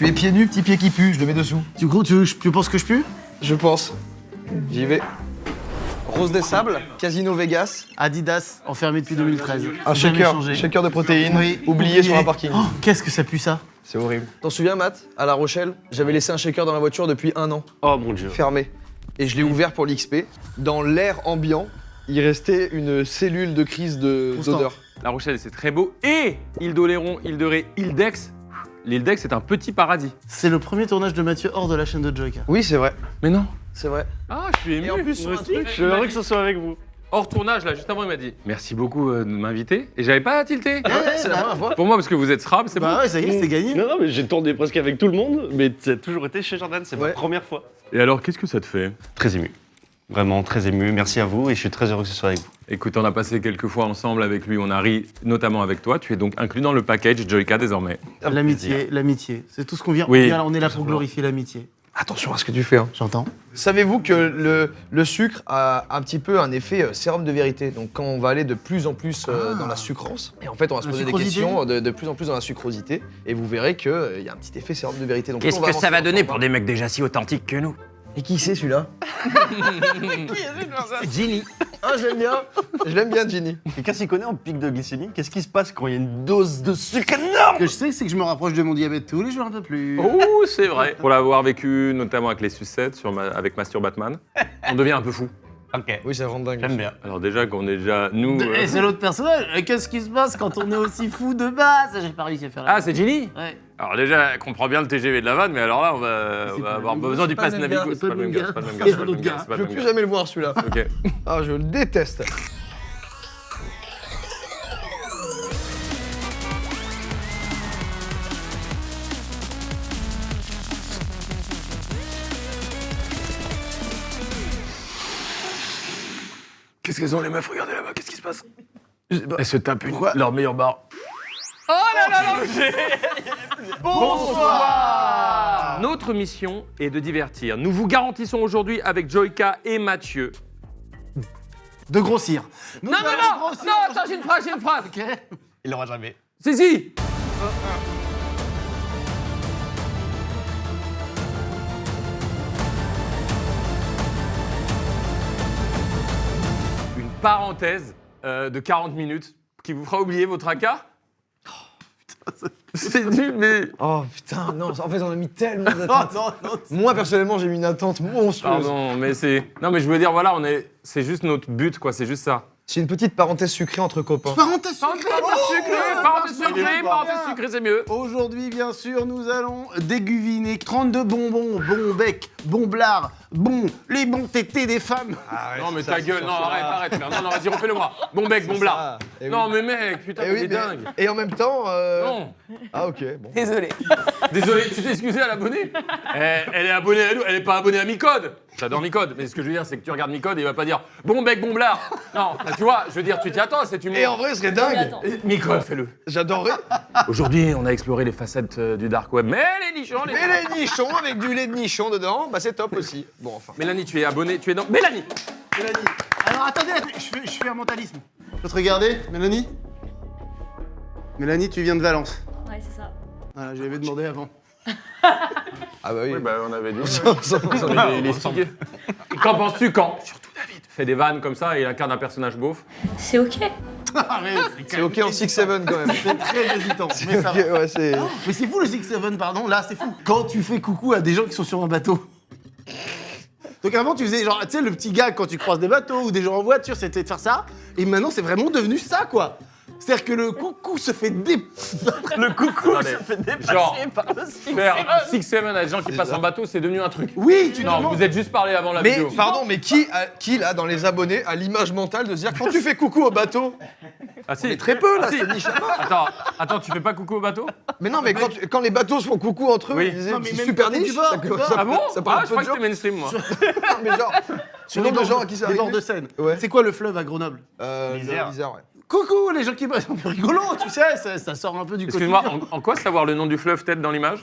Tu es pieds nus, petit pied qui pue, je le mets dessous. Du coup, tu penses que je pue? Je pense. J'y vais. Rose des Sables, Casino Vegas, Adidas, enfermé depuis 2013. un Jamais shaker, changé. shaker de protéines, Oui, oublié sur un parking. Oh, qu'est-ce que ça pue ça? C'est horrible. T'en souviens, Matt, à La Rochelle, j'avais laissé un shaker dans la voiture depuis 1 an, Oh mon dieu. fermé. Et je l'ai ouvert pour l'XP. Dans l'air ambiant, il restait une cellule de crise Constante. d'odeur. La Rochelle, c'est très beau. Et Île d'Oléron, Île de Ré, Île d'Aix. L'île d'Aix, c'est un petit paradis. C'est le premier tournage de Mathieu hors de la chaîne de Joyka. Oui, c'est vrai. Mais non. C'est vrai. Ah, je suis ému. Et en plus, sur un truc, Je suis heureux que ce soit avec vous. Hors tournage, là, juste avant, il m'a dit merci beaucoup de m'inviter. Et j'avais pas tilté. c'est la première fois. Pour moi, parce que vous êtes SRAB, c'est Bah bon. ouais, ça y est, c'est gagné. Non, mais j'ai tourné presque avec tout le monde, mais ça a toujours été chez Jordan, c'est Ouais. ma première fois. Et alors, qu'est-ce que ça te fait? Très ému. Vraiment très ému. Merci à vous et je suis très heureux que ce soit avec vous. Écoute, on a passé quelques fois ensemble avec lui, on a ri notamment avec toi. Tu es donc inclus dans le package Joyka désormais. L'amitié, l'amitié. C'est tout ce qu'on vient. Oui. On est là pour glorifier l'amitié. Attention à ce que tu fais. Hein. J'entends. Savez-vous que le sucre a un petit peu un effet sérum de vérité. Donc quand on va aller de plus en plus dans la sucrance, et en fait on va se La poser des sucrosité. questions de plus en plus dans la sucrosité, et vous verrez qu'il y a un petit effet sérum de vérité. Donc, Qu'est-ce plus on que ça avancer va dans donner le pour format- des mecs déjà si authentiques que nous? Et qui c'est celui-là? Ginny. Ah, je l'aime bien. Je l'aime bien, Ginny. Quelqu'un s'y connaît en pic de glycémie? Qu'est-ce qui se passe quand il y a une dose de sucre énorme? Ce que je sais, c'est que je me rapproche de mon diabète tous les jours un peu plus. Oh, c'est vrai. Pour l'avoir vécu notamment avec les sucettes, avec Mastur Batman, on devient un peu fou. Ok, Oui, ça rend dingue. j'aime bien. Alors déjà qu'on est déjà, nous... Et c'est l'autre personnage. Et qu'est-ce qui se passe quand on est aussi fou de base? J'ai pas réussi à faire la Ah, c'est Ginny? Ouais. Alors déjà, elle comprend bien le TGV de la vanne, mais alors là, on C'est va pas avoir le même besoin gars, du c'est pas pass le même Navigo. gars, C'est pas le même gars, c'est pas le même gars, c'est c'est pas le même gars, c'est pas Je le veux même plus gars. jamais le voir, celui-là. Ok. Ah, je le déteste. Qu'est-ce qu'elles ont les meufs? Regardez là-bas, qu'est-ce qui se passe? Je sais pas. Elles se tapent leur meilleur bar. Bonsoir. Notre mission est de divertir. Nous vous garantissons aujourd'hui avec Joyka et Mathieu. De grossir. Nous Non, allons grossir. non, attends, j'ai une phrase. Ok. Il l'aura jamais. Si. Une parenthèse de 40 minutes qui vous fera oublier votre AK. C'est nul, mais... Oh putain, non, en fait on a mis tellement Oh, d'attente. non, non. Moi personnellement j'ai mis une attente monstrueuse. Pardon, mais c'est... Non, mais je veux dire, voilà, c'est juste notre but, quoi, c'est juste ça. C'est une petite parenthèse sucrée entre copains. Parenthèse Parenthèse sucrée. sucrée, c'est mieux. Aujourd'hui, bien sûr, nous allons déguviner 32 bonbons, bon bec, bon blard, bon, les bons tétés des femmes. Non, mais ta gueule, non, arrête. Non, vas-y, refais-le moi. Bon bec, bon blard. Eh oui. Non, mais mec, putain, Eh oui, il est mais- dingue. Et en même temps. Non. Ah ok, bon. Désolé. Désolé, tu t'es excusé à l'abonné. Elle est abonnée à nous, elle est pas abonnée à Micode. J'adore Micode, mais ce que je veux dire, c'est que tu regardes Micode et il va pas dire bon bec, bon blard. Non, tu vois, je veux dire, tu t'y attends, c'est humour. Et en vrai ce serait dingue. Micode, fais-le. J'adorerais. Aujourd'hui, on a exploré les facettes du dark web, mais les nichons, Mais les nichons avec du lait de nichon dedans, bah c'est top aussi. Bon enfin. Mélanie, tu es abonnée, tu es dans... Mélanie. Mélanie. Alors attendez, je fais un mentalisme. Je peux te regarder, Mélanie? Mélanie, tu viens de Valence. Ouais, c'est ça. Voilà, je l'avais demandé avant. Ah bah oui. Oui, bah on avait dit. Ah, Il est stické. Et qu'en penses-tu quand, surtout David, fait des vannes comme ça et il incarne un personnage beauf? C'est ok. C'est ok en 6-7 quand même. C'est très hésitant, mais ça va. Ok, ouais, c'est. Mais c'est fou le 6-7, pardon, là c'est fou. Quand tu fais coucou à des gens qui sont sur un bateau. Donc avant tu faisais genre, tu sais, le petit gars quand tu croises des bateaux ou des gens en voiture, c'était de faire ça. Et maintenant c'est vraiment devenu ça quoi. C'est-à-dire que le coucou se fait Le coucou Attendez. se fait dépasser Genre, par le six. faire 6-7 à des gens qui passent en bateau, c'est devenu un truc. Oui, tu Non, demandes. vous êtes juste parlé avant la Mais vidéo. pardon, mais qui là dans les abonnés a l'image mentale de se dire quand tu fais coucou au bateau? Ah si. Mais très peu là, Ah, si. c'est niche. Attends, tu fais pas coucou au bateau? Mais non, mais quand les bateaux se font coucou entre eux, Oui. ils disaient, Non, mais c'est même super quand t'es niche. du bord, ça- du bord. ça- Ah bon? Ça parle Ah, un je peu crois de que c'était mainstream, moi. mais genre, Sur le nombre de gens à qui ça les bords arrive. de Seine. Ouais. C'est quoi le fleuve à Grenoble? L'Isère, ouais. Coucou les gens qui bossent, c'est un peu rigolo, tu sais, ça sort un peu du Excuse-moi, quotidien. en quoi savoir le nom du fleuve tête dans l'image?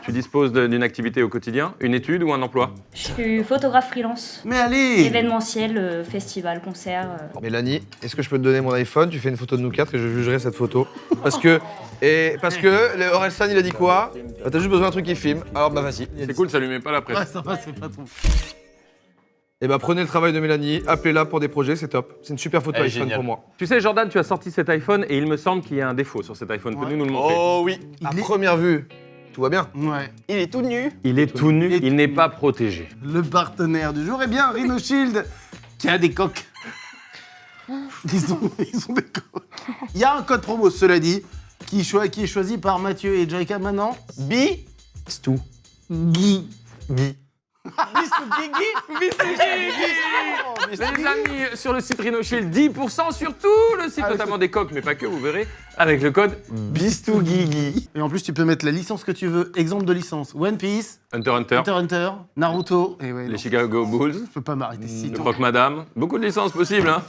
Tu disposes d'une activité au quotidien, une étude ou un emploi? Je suis photographe freelance. Mais allez Événementiel, festival, concert. Mélanie, est-ce que je peux te donner mon iPhone? Tu fais une photo de nous quatre et je jugerai cette photo. Parce que le Orelsan, il a dit quoi? T'as juste besoin d'un truc qui filme. Alors bah vas-y. C'est cool, ça lui met pas la Ouais, pression. ça va, c'est pas trop. Et bah prenez le travail de Mélanie, appelez-la pour des projets, c'est top. C'est une super photo Elle est iPhone géniale. pour moi. Tu sais, Jordan, tu as sorti cet iPhone et il me semble qu'il y a un défaut sur cet iPhone. Peux-nous nous le montrer? Oh oui, À première vue, tout va bien. Ouais. il est tout nu. Il est tout nu, Il est il n'est pas protégé. Le partenaire du jour, eh bien, Rhino Shield, qui a des coques. Ils ont des coques. Il y a un code promo, cela dit, qui est choisi par Mathieu et Jaika maintenant. Bi. Stou. Guy. Guy. Les amis, sur le site Rhino Shield, 10% sur tout le site, notamment des coques, mais pas que, vous verrez, avec le code BistouGuigui. Et en plus, tu peux mettre la licence que tu veux. Exemple de licence. One Piece, Hunter x Hunter, Hunter x Hunter, Naruto. Et ouais, les non, Chicago Bulls, je peux pas m'arrêter si le tôt. Croque-Madame, beaucoup de licences possibles, hein.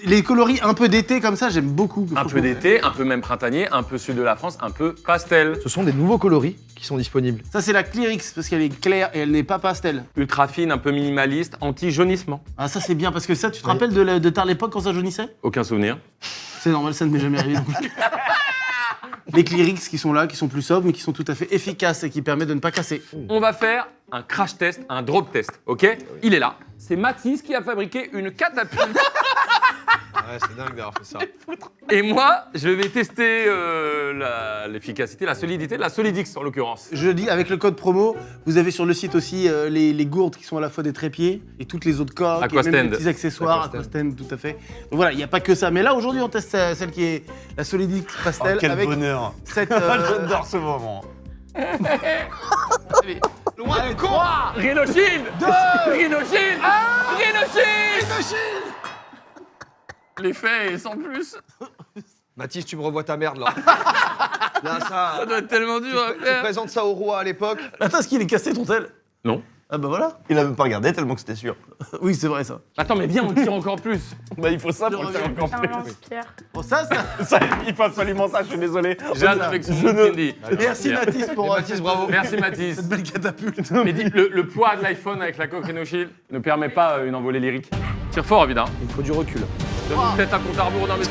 Les coloris un peu d'été comme ça, j'aime beaucoup. Un peu d'été, un peu même printanier, un peu sud de la France, un peu pastel. Ce sont des nouveaux coloris qui sont disponibles. Ça, c'est la Clearix parce qu'elle est claire et elle n'est pas pastel. Ultra fine, un peu minimaliste, anti-jaunissement. Ah, ça, c'est bien parce que ça, tu te rappelles de ta l'époque quand ça jaunissait? Aucun souvenir. C'est normal, ça ne m'est jamais arrivé. Donc. Les Clearix qui sont là, qui sont plus sobres, mais qui sont tout à fait efficaces et qui permettent de ne pas casser. On va faire un crash test, un drop test, ok? Il est là. C'est Mathis qui a fabriqué une catapulte. Ouais, c'est dingue d'avoir fait ça. Et moi, je vais tester l'efficacité, la solidité de la Solidix en l'occurrence. Je dis, avec le code promo, vous avez sur le site aussi les gourdes qui sont à la fois des trépieds et toutes les autres coques, et Aquastand. même les petits accessoires, Aquastand. Aquastand, tout à fait. Donc voilà, il n'y a pas que ça. Mais là, aujourd'hui, on teste celle qui est la Solidix Pastel Oh, quel avec bonheur. cette... J'adore ce moment. Loin des cons. Rhino Shield! Rhino Shield! Rhino Shield! L'effet est sans plus. Mathis, tu me revois ta merde là. Là, Ça ça. doit être tellement dur à Tu faire. présentes ça au roi à l'époque. Attends, est-ce qu'il est cassé ton tel? Non. Ah bah voilà. Il a même pas regardé tellement que c'était sûr. Oui, c'est vrai ça. Attends, mais viens, on tire encore plus. Bah il faut ça pour Je le faire reviens. encore Un plus. lance-pierre. Bon, ça. Ça, il faut absolument ça, je suis désolé. J'ai hâte avec son Je ne- Cindy. Merci Mathis Et pour Mathis, bravo. Merci Mathis. cette belle catapulte. Mais dis, le poids de l'iPhone avec la coque Rhino Shield ne permet pas une envolée lyrique. Tire fort, évidemment. Il faut du recul. Donne-nous peut-être un compte à rebours dans mes...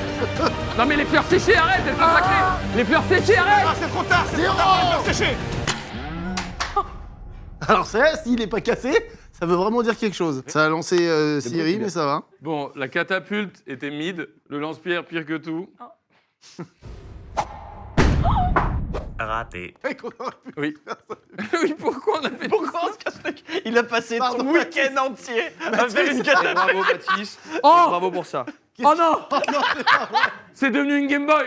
Non mais les fleurs séchées, arrête, elles sont sacrées. Les fleurs séchées, arrête. Ah, c'est trop tard, c'est trop tard, séché. Alors ça, s'il n'est pas cassé, ça veut vraiment dire quelque chose. Ça a lancé Siri, mais ça va. Bon, la catapulte était mid, le lance-pierre pire que tout. Raté. Oui. Oui, pourquoi on a fait Pourquoi on se casse le cul? Il a passé Pardon, son week-end entier à faire une catapulte. Bravo Mathis. Oh Bravo pour ça. Oh non C'est devenu une Game Boy.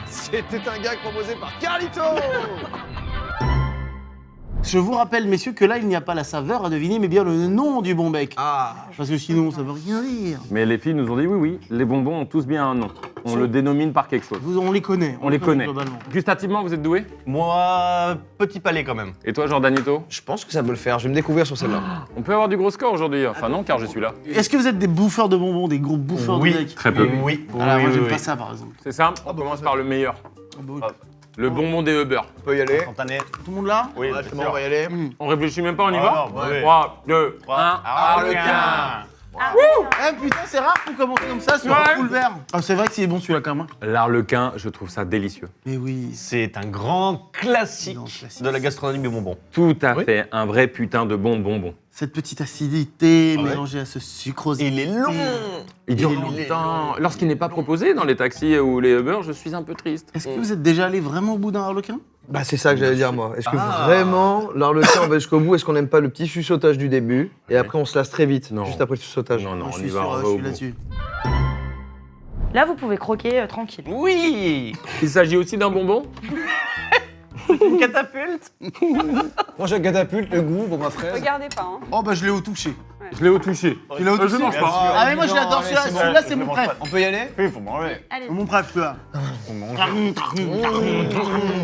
C'était un gag proposé par Carlito. Je vous rappelle, messieurs, que là, il n'y a pas la saveur à deviner, mais bien le nom du bon bec. Ah. Parce que sinon, ça veut rien dire. Mais les filles nous ont dit oui, les bonbons ont tous bien un nom. On le dénomine par quelque chose. On les connaît. On les connaît. Globalement. Gustativement, vous êtes doué? Moi, petit palais quand même. Et toi, Jordanito? Je pense que ça peut le faire. Je vais me découvrir sur celle-là. On peut avoir du gros score aujourd'hui. Enfin non, car je suis là. Est-ce que vous êtes des bouffeurs de bonbons, des gros bouffeurs de bec? Très peu. Oui. Alors, moi, oui, j'aime oui. pas ça, par exemple. C'est simple, on commence par le meilleur. Tout Le bonbon des Uber. On peut y aller. Spontané. le monde là? Oui, Ouais, bien c'est bon, sûr. on va y aller. On réfléchit même pas, on y Ah va? non, ouais. 3, 2, 1, Harlequin. Harlequin. Eh putain, c'est rare pour commencer comme ça sur Ouais. un full vert. Ah, c'est vrai que c'est bon celui-là quand même. L'Harlequin, je trouve ça délicieux. Mais oui. C'est un grand classique Grand classique. de la gastronomie des bonbons. Tout à Oui. fait, un vrai putain de bon bonbon. Cette petite acidité ouais. mélangée à ce sucrosité. Il est long. Il dure Il est longtemps. Lorsqu'il n'est pas proposé dans les taxis ou les Uber, je suis un peu triste. Est-ce que vous êtes déjà allé vraiment au bout d'un harlequin? Bah c'est ça que j'allais dire moi. Est-ce que vraiment l'Arlequin on va jusqu'au bout? Est-ce qu'on n'aime pas le petit suçotage du début et après on se lasse très vite Non. juste après le suçotage? Non, non, Moi, on je y suis va, sûr, on va je au suis bout. là-dessus. Là, vous pouvez croquer tranquille. Oui. Il s'agit aussi d'un bonbon? Une catapulte. Moi je catapulte le goût pour ma fraise. Regardez pas, hein. Oh bah je l'ai au touché. Je l'ai au touché. Tu l'as au Je touché? mange pas. Ah mais moi je l'adore, allez, celui-là c'est bon. celui-là, c'est Je mon mange préf. pas. On peut y aller? Oui, il faut manger. Allez. Mon préf, celui-là. Faut manger.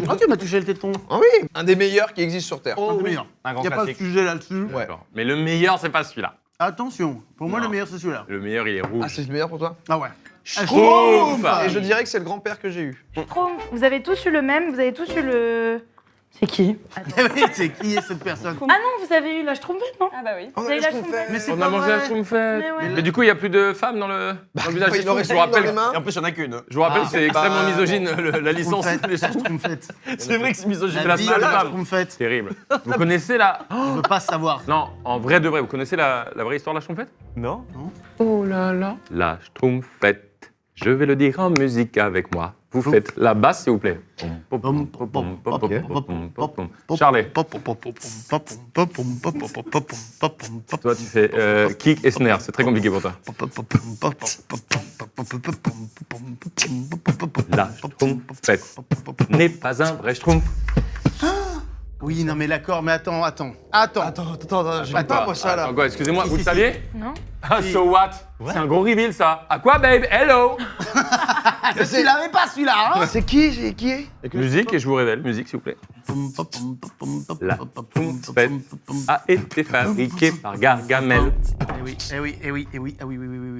Ah tu m'as touché le téton. Ah oui, un des meilleurs qui existent sur Terre. Oh oui. Un grand Y a pas de classique. sujet là-dessus. Ouais. Mais le meilleur, c'est pas celui-là. Attention, pour moi, Non. le meilleur, c'est celui-là. Le meilleur, il est Ah, rouge. c'est le meilleur pour toi? Ah ouais. Schtroumpf. Et je dirais que c'est le grand-père que j'ai eu. Schtroumpf, vous avez tous eu le même, vous avez tous eu le... C'est qui? Attends. C'est qui est cette personne? Ah non, vous avez eu la Schtroumpfette, non? Ah bah oui. On Vous avez eu la Schtroumpfette. Mais c'est On pas a mangé la vrai. Schtroumpfette. Mais ouais. Mais du coup, il n'y a plus de femmes dans le village. Il en reste Je vous une dans les rappelle, mains. Et en plus, il y en a qu'une. je vous rappelle, Ah, c'est extrêmement bah, misogyne la licence. Schtroumpfette, des la Schtroumpfs. Schtroumpfette. C'est vrai que c'est misogyne. la vie seule de la femme. Schtroumpfette. Terrible. Vous connaissez la... Je veux pas savoir. Non, en vrai de vrai, vous connaissez la vraie histoire de la Schtroumpfette? Non. Oh là là. La Schtroumpfette. Je vais le dire en musique avec moi. Vous faites la basse, s'il vous plaît. Charlie, toi tu fais kick et snare, c'est très compliqué pour toi. La Schtroumpfette n'est pas un vrai Schtroumpf. Oui, non mais d'accord, mais attends. Attends, j'ai Attends, pas moi ça là. Attends, quoi, excusez-moi, Si, vous si, le saviez? Non. Ah, so what? C'est un gros reveal ça. À quoi, babe? Hello! Tu l'avais pas celui-là, hein? C'est qui? C'est qui est? Musique et je vous révèle, musique s'il vous plaît. La Schtroumpfette a été fabriquée par Gargamel. Oui.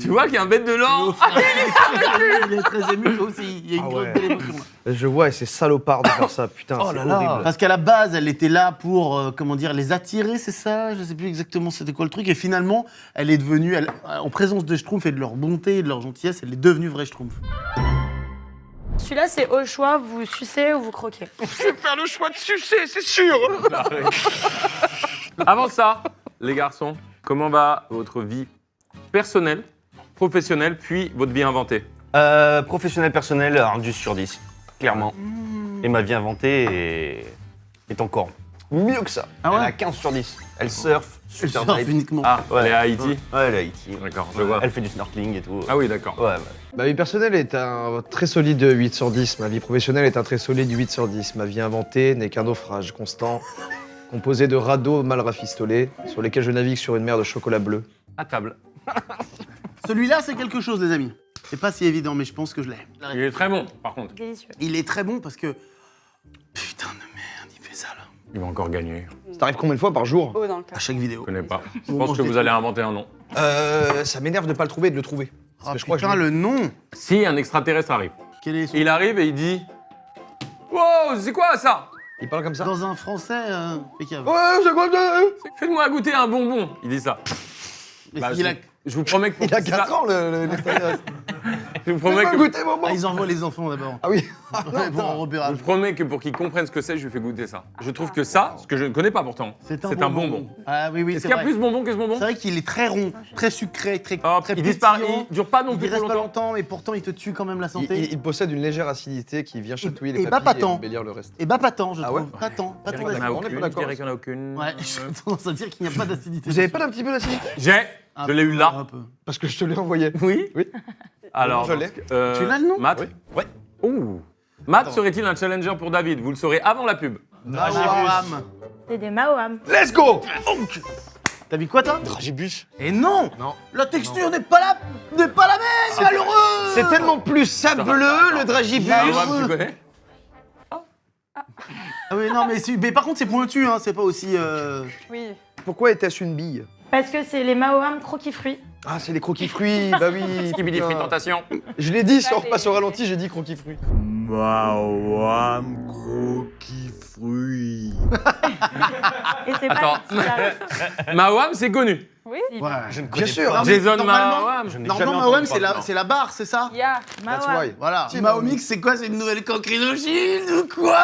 Tu vois qu'il y a un bête de l'or? Il est très ému toi aussi, il y a une Ah grosse ouais. belle émotion. Là. Je vois et c'est salopard de faire ça, putain, Oh c'est là là. horrible. Parce qu'à la base, elle était là pour, comment dire, les attirer, c'est ça? Je sais plus exactement c'était quoi le truc. Et finalement, elle est devenue, en présence de Schtroumpf et de leur bonté et de leur gentillesse, elle est devenue vraie Schtroumpf. Celui-là, c'est au choix, vous sucez ou vous croquez. Faire le choix de sucer, c'est sûr. Avant ça, les garçons, comment va votre vie personnelle, professionnelle, puis votre vie inventée? Professionnel, personnel, un 10 sur 10. Clairement. Et ma vie inventée est encore mieux que ça. Ah ouais. Elle a 15 sur 10. Elle surfe, Elle super surfe dive. uniquement. Ah, Ouais. elle est à Haïti? Ouais, elle est à Haïti. D'accord, je vois. Elle fait du snorkeling et tout. Ah oui, d'accord. Ouais. Ma vie personnelle est un très solide 8 sur 10. Ma vie professionnelle est un très solide 8 sur 10. Ma vie inventée n'est qu'un naufrage constant, composé de radeaux mal rafistolés, sur lesquels je navigue sur une mer de chocolat bleu. À table. Celui-là, c'est quelque chose, les amis. C'est pas si évident, mais je pense que je l'ai. Il est très bon, par contre. Délicieux. Il est très bon parce que. Putain de merde, il fait ça là. Il va encore gagner. Ça t'arrive combien de fois par jour? Oh, dans le cas. À chaque vidéo. Je connais pas. Je Bon, pense que je vous l'ai allez inventer un nom. Ça m'énerve de pas le trouver et de le trouver. Parce Ah que je crois que putain, je l'ai. le nom. Si un extraterrestre arrive, Quel est son... il arrive et il dit wow, c'est quoi ça? Il parle comme ça. Dans un français impeccable. Ouais, c'est quoi ça? Faites-moi goûter un bonbon. Il dit ça. Mais Bah, il a- je vous promets que pour Il a qu'il 4 sa- ans l'extraterrestre. Je vous promets Fais-moi que goûter mon Ah, ils envoient les enfants d'abord. Ah oui. Ouais, pour un Je repérage. vous promets que pour qu'ils comprennent ce que c'est, je lui fais goûter ça. Je trouve que ça, ce que je ne connais pas pourtant, c'est un bonbon. Ah oui, Est-ce c'est qu'il y a vrai. plus de bonbons que ce bonbon? C'est vrai qu'il est très rond, très sucré, très, Hop, très il disparaît, pétillant. il dure pas non Il plus reste trop pas longtemps. longtemps, mais pourtant il te tue quand même la Il, santé. il possède une légère acidité qui vient chatouiller les et bah, papilles pas et tant. embellir le reste. Et bah pas tant, je Ah trouve. ouais Pas tant, pas Je tant dirais qu'il y en a on est d'acidité. pas aucune, je d'accord. dirais qu'il y en a aucune. Ouais, j'ai tendance à dire qu'il n'y a pas d'acidité. Vous avez pas un petit peu d'acidité? J'ai, Un je l'ai eu là. Un peu. Parce que je te l'ai envoyé. Oui. Oui. Alors, Je l'ai. Tu l'as, le nom? Matt. Oui. Ouais. Ouh. Matt serait-il un challenger pour David? Vous le saurez avant la pub. Mahoram. C'est des Mahoam. Let's go. T'as vu quoi, toi? Dragibus. Et non, Non. la texture n'est pas la même, malheureux. C'est tellement plus sableux le dragibus. Mahoam, tu connais? Ah oui, non, mais par contre, c'est pointu, hein, c'est pas aussi. Oui. Pourquoi était-ce une bille? Parce que c'est les Mahoam croquis fruits. Ah, c'est les croquis fruits. Bah oui. Skibidi putain. Free Tentation. Je l'ai dit, si on Allez. repasse au ralenti, j'ai dit croquis fruits. Mahoam croquis fruits. Et c'est Attends. pas si ça- Mahoam, c'est connu. Oui. Ouais. Je ne Bien sûr. Non, mais Jason normalement- Mahoam. Je n'ai Normalement, jamais Mahoam, entendu c'est parler. c'est la barre, c'est ça? Ya. That's Mahoam. why. Voilà. Si, Mahomix, c'est quoi? C'est une nouvelle cancrénogène ou quoi?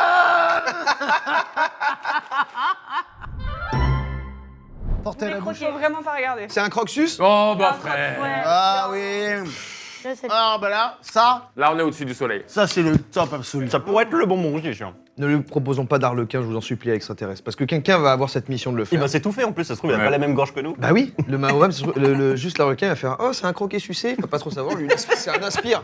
Portez à la bouche. Faut vraiment pas regarder. C'est un croxus? Oh bah frère. Ouais. Ah oui. Ça, c'est- Ah bah là, ça Là, on est au-dessus du soleil. c'est le top absolu. Ça pourrait être le bonbon, je chiant. Ne lui proposons pas d'arlequin, je vous en supplie, à extraterrestre. Parce que quelqu'un va avoir cette mission de le Il faire. va s'étouffer en plus, ça se trouve, il a Ouais. pas la même gorge que nous. Bah oui, le Mahoam, juste l'arlequin, il va faire « Oh, c'est un croquet sucé », il va pas trop savoir, lui, c'est un aspire.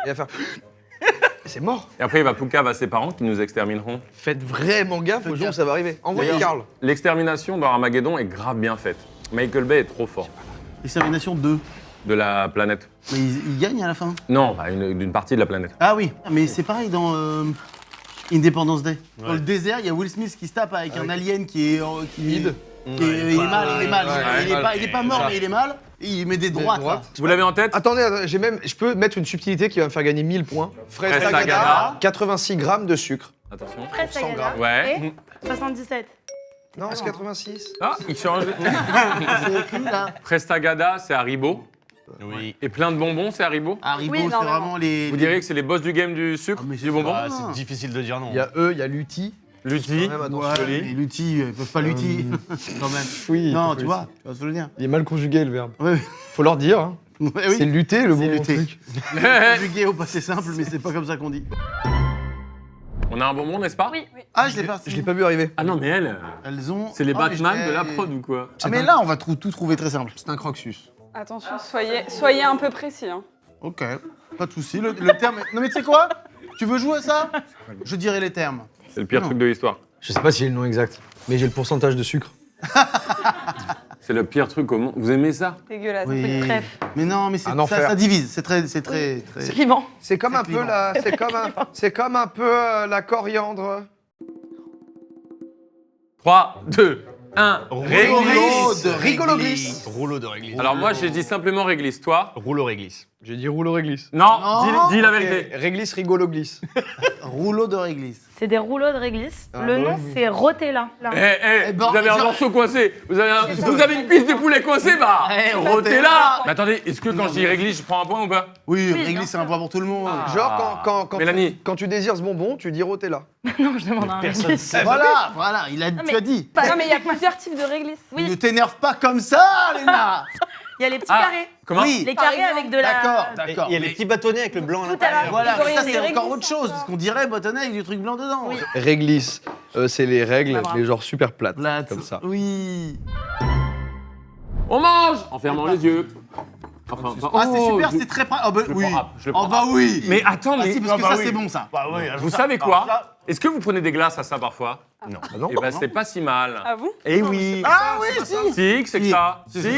Il va faire « C'est mort ». Et après, il va Poucave à ses parents qui nous extermineront. Faites vraiment gaffe au jour où ça va arriver. Envoyez D'ailleurs, Karl. L'extermination dans Armageddon est grave bien faite. Michael Bay est trop fort Extermination 2. de la planète. Mais il gagne à la fin. Non, bah, d'une partie de la planète. Ah oui, mais c'est pareil dans Independence Day. Dans le désert, il y a Will Smith qui se tape avec un alien qui est qui Mid. Il est mal, il est mal. Ouais, Il est pas mort, ça. mais il est mal. Et il met des droites. là. Vous l'avez en tête Attendez, je peux mettre une subtilité qui va me faire gagner 1000 points. Fraise Fraise Tagada, Tagada. 86 grammes de sucre. Attention. Fraise 100 Tagada. grammes. Ouais. Et 77. Non, c'est 86. Ah, il change. C'est écrit là. Prestagada, c'est Haribo. Oui. Et plein de bonbons, c'est Haribo. Haribo, Oui, c'est normalement. vraiment les. Vous diriez que c'est les boss du game du sucre, Ah, mais du bonbon Ah, c'est difficile de dire non. Il y a eux, il y a Lutti. Lutti. Quand même, Ouais, attention. et Lutti, ils peuvent pas lutter. Quand même. Oui, Non, faut tu vois ce que je veux dire. Il est mal conjugué le verbe. Oui, Faut leur dire. Hein. oui. C'est lutter le C'est bon lutter. truc. Vulgaire au passé simple, mais c'est pas comme ça qu'on dit. On a un bonbon, n'est-ce pas Oui. Ah, je l'ai pas. Je l'ai pas vu arriver. Ah non, mais elle, Elles ont. c'est les Ah, mais Batman je de la l'ai- prod ou quoi Ah, mais là, on va tout trouver très simple. C'est un croxus. Attention, soyez un peu précis. Hein. Ok, pas de souci. Le terme. Non, mais tu sais quoi? Tu veux jouer à ça? Je dirai les termes. C'est le pire Non. truc de l'histoire. Je sais pas si j'ai le nom exact, mais j'ai le pourcentage de sucre. C'est le pire truc au monde. Vous aimez ça Dégueulasse. Oui. Bref. Mais non, mais c'est Un enfer. ça divise. C'est très. Clivant. C'est comme C'est un peu clivant. la, c'est comme un peu la coriandre. 3, 2, 1. Réglisse. Rigolo glisse. Rouleau de réglisse. Alors moi, j'ai dit simplement réglisse. Toi Rouleau réglisse. J'ai dit rouleau réglisse. Non, Non. dis la Ok, vérité. réglisse rigolo glisse. Rouleau de réglisse. C'est des rouleaux de réglisse. Ah, Le bah nom, oui. c'est Rotella. Là. Eh, Eh ben, vous avez un genre- morceau coincé. Vous avez une cuisse de poulet coincée, bah Eh, rotez Rotella. là. Mais attendez, est-ce que quand je dis réglisse, je prends un point ou pas Oui, bien réglisse, c'est un point pour tout le monde. Ah. Genre quand Mélanie. quand tu désires ce bonbon, tu dis Rotella. Non, je demande un Personne réglisse. sait. Voilà, tu mais- as dit. Non, mais il y a plusieurs types de réglisse. Oui. Ne t'énerve pas comme ça, Léna. Il y a les petits Ah, carrés. comment Oui. Les Par carrés exemple. avec de la. D'accord. Il y a les petits bâtonnets avec le blanc à Tout à l'intérieur. l'heure. Voilà, Vous auriez ça des c'est encore réglisses, autre chose. ça. Ce qu'on dirait bâtonnet avec du truc blanc dedans. Oui. Réglisse, c'est les règles, Bah, bravo. mais genre super plates. Plate. Comme ça. Oui. On mange en fermant les yeux. Enfin, Ah, c'est super, je- c'est très pratique. Oh, bah je le oui. prends rap, je le Oh, prends bah rap. oui. Mais attends, Ah, mais si, parce que ça, c'est bon, ça. Bah oui, vous savez quoi Est-ce que vous prenez des glaces à ça parfois Non. Ah non. Eh ben, c'est pas si mal. Ah vous Eh oui. Ah oui, si. Si, que c'est que Si. ça. C'est Si,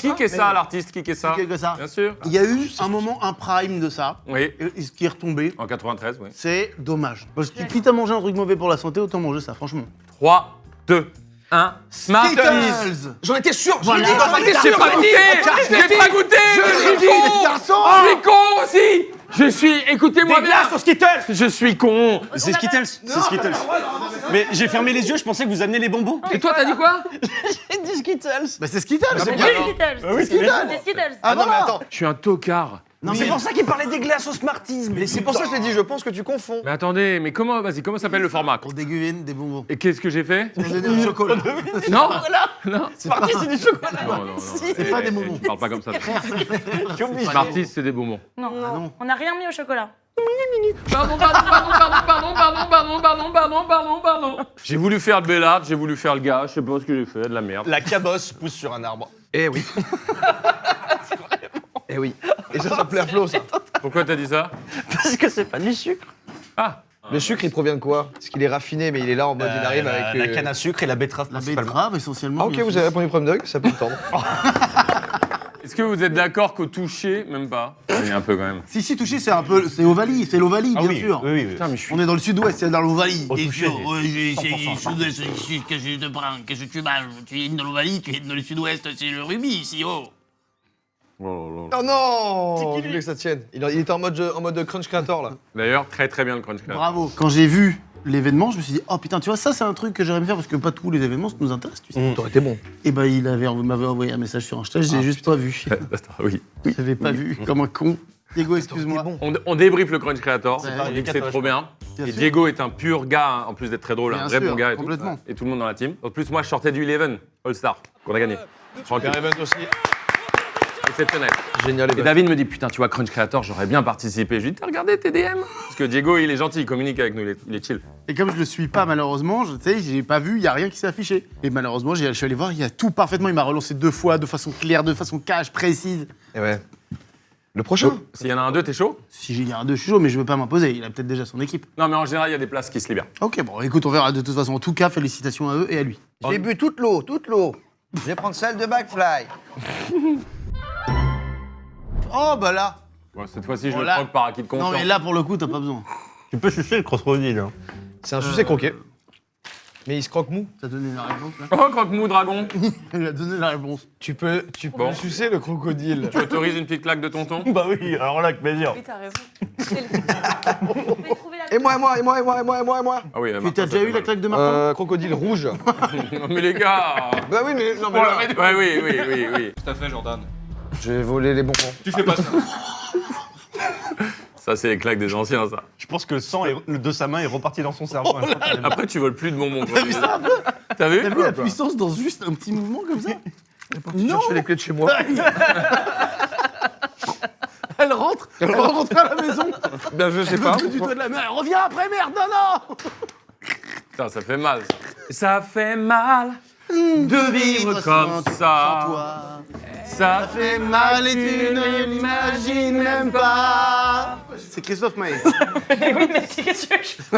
ça, qui est ça, l'artiste Qui est ça Quelque ça. Bien sûr. Il y a eu un moment, un prime de ça, Oui, et ce qui est retombé, en 93, oui. c'est dommage. Parce que si t'as mangé un truc mauvais pour la santé, autant manger ça, franchement. 3, 2, 1. Smarties. Skittles. J'en étais sûr. Voilà. J'ai pas goûté. J'ai pas goûté. Je suis con. garçon. Je suis con aussi. Je suis. Écoutez-moi Des bien. glaces aux Skittles. Je suis con. C'est Skittles. C'est Skittles. Mais j'ai fermé les yeux, je pensais que vous ameniez les bonbons. Et toi, t'as dit quoi Des Skittles. Bah c'est Skittles. Ah, c'est mais pas- C'est Skittles. oui, C'est Skittles. Ah non, mais voilà. attends. Je suis un tocard. Non, C'est mais pour ça qu'il parlait des glaces aux Smarties. Mais c'est pour ça que je t'ai dit, je pense que tu confonds. Mais attendez, mais comment, vas-y, comment s'appelle le format pour dégueuviner des bonbons. Et qu'est-ce que j'ai fait Pour donner du chocolat. Non. Non. Smarties, c'est du chocolat. Non. C'est pas des bonbons. Je parle pas comme ça. J'ai oublié. Smarties, c'est des bonbons. Non. non. On n'a rien mis au chocolat. Pardon. J'ai voulu faire le bellard, j'ai voulu faire le gars, je sais pas ce que j'ai fait, de la merde. La cabosse pousse sur un arbre. Eh oui. Eh oui. Et ça plaît à Flo, ça. Pourquoi t'as dit ça? Parce que c'est pas du sucre. Ah. Le sucre, il provient de quoi? Parce qu'il est raffiné, mais il est là en mode, il arrive avec. la canne à sucre et la betterave La principalement. betterave essentiellement. Ah, ok, bien vous sûr. avez répondu premier dog, ça peut entendre. Est-ce que vous êtes d'accord qu'au toucher, même pas? Oui, un peu quand même. Si, toucher, c'est un peu. C'est Ovalie, c'est l'Ovalie, Ah bien oui, sûr. oui. Putain, mais je suis. On est dans le sud-ouest, c'est dans l'Ovalie. Au Bien toucher, sûr. Oui, 100%, sud-ouest, qu'est-ce que je te prends? Qu'est-ce que tu manges? Tu es dans l'Ovalie, tu es dans le sud-ouest, c'est le rubis ici, oh. Oh non! Je voulais que ça tienne. Il était en mode crunch creator, là. D'ailleurs, très très bien le crunch crunch. Bravo. Quand j'ai vu l'événement, je me suis dit, oh putain, tu vois, ça c'est un truc que j'aimerais me faire parce que pas tous les événements ça nous intéresse, tu sais. T'aurais été bon. Et bah, m'avait envoyé un message sur Insta, j'ai juste pas vu. Attends, oui. J'avais pas vu, comme un con. Diego, excuse-moi. bon. On débrief le Crunch Creator, C'est on dit que c'est trop bien. Bien Et sûr. Diego est un pur gars, hein, en plus d'être très drôle, Bien un vrai sûr, bon gars et tout. complètement. Et tout le monde dans la team. En plus, moi, je sortais du Eleven All-Star, qu'on a gagné. Tranquille. Event aussi. Exceptionnel. Génial, Et David me dit, putain, tu vois, Crunch Creator, j'aurais bien participé. Je lui dis, t'as regardé tes DM? Parce que Diego, il est gentil, il communique avec nous, il est chill. Et comme je le suis pas, malheureusement, tu sais, j'ai pas vu, il y a rien qui s'est affiché. Et malheureusement, je suis allé voir, il y a tout parfaitement. Il m'a relancé 2 fois, de façon claire, de façon cash, précise. Et ouais. Le prochain? S'il y en a un, deux, t'es chaud? Si j'ai un 2, je suis chaud, mais je veux pas m'imposer. Il a peut-être déjà son équipe. Non, mais en général, il y a des places qui se libèrent. Ok, bon, écoute, on verra de toute façon. En tout cas, félicitations à eux et à lui. J'ai bu toute l'eau. Je vais prendre celle de McFly. Oh, bah là. Bon, cette fois-ci, je Bon, le là- croque par acquis de confiance. Non, mais là, pour le coup, t'as pas besoin. Tu peux sucer le crocodile. Hein. C'est un sucé croqué. Mais il se croque mou. T'as donné la réponse, là. Oh, croque-mou, dragon. Il a donné la réponse. Tu peux Bon. sucer le crocodile. Tu autorises une petite claque de tonton? Bah oui, alors là, avec plaisir. Oui, t'as raison. Vous pouvez trouver la Et moi. Ah oui, Mais t'as déjà eu la claque de Martin Crocodile rouge. Non, mais les gars. Bah oui, mais non, mais Oh, là, ouais, oui. Tout à fait, Jordan. j'ai volé les bonbons. Tu fais pas ça. Ça, c'est les claques des anciens, ça. Je pense que le sang de sa main est reparti dans son cerveau. Après, tu voles plus de bonbons. T'as vu ça un peu? T'as vu? T'as vu la puissance dans juste un petit mouvement comme ça? Non. Chercher les clés de chez moi. Elle rentre à la maison. Ben je sais pas. Du doigt de la main. Elle revient après, merde, non. Putain, ça fait mal. Ça fait mal de vivre comme ça. Toi. Ça Fait mal et tu ne l'imagines même pas. C'est Christophe Maé. Mais oui, mais qu'est-ce que je fais?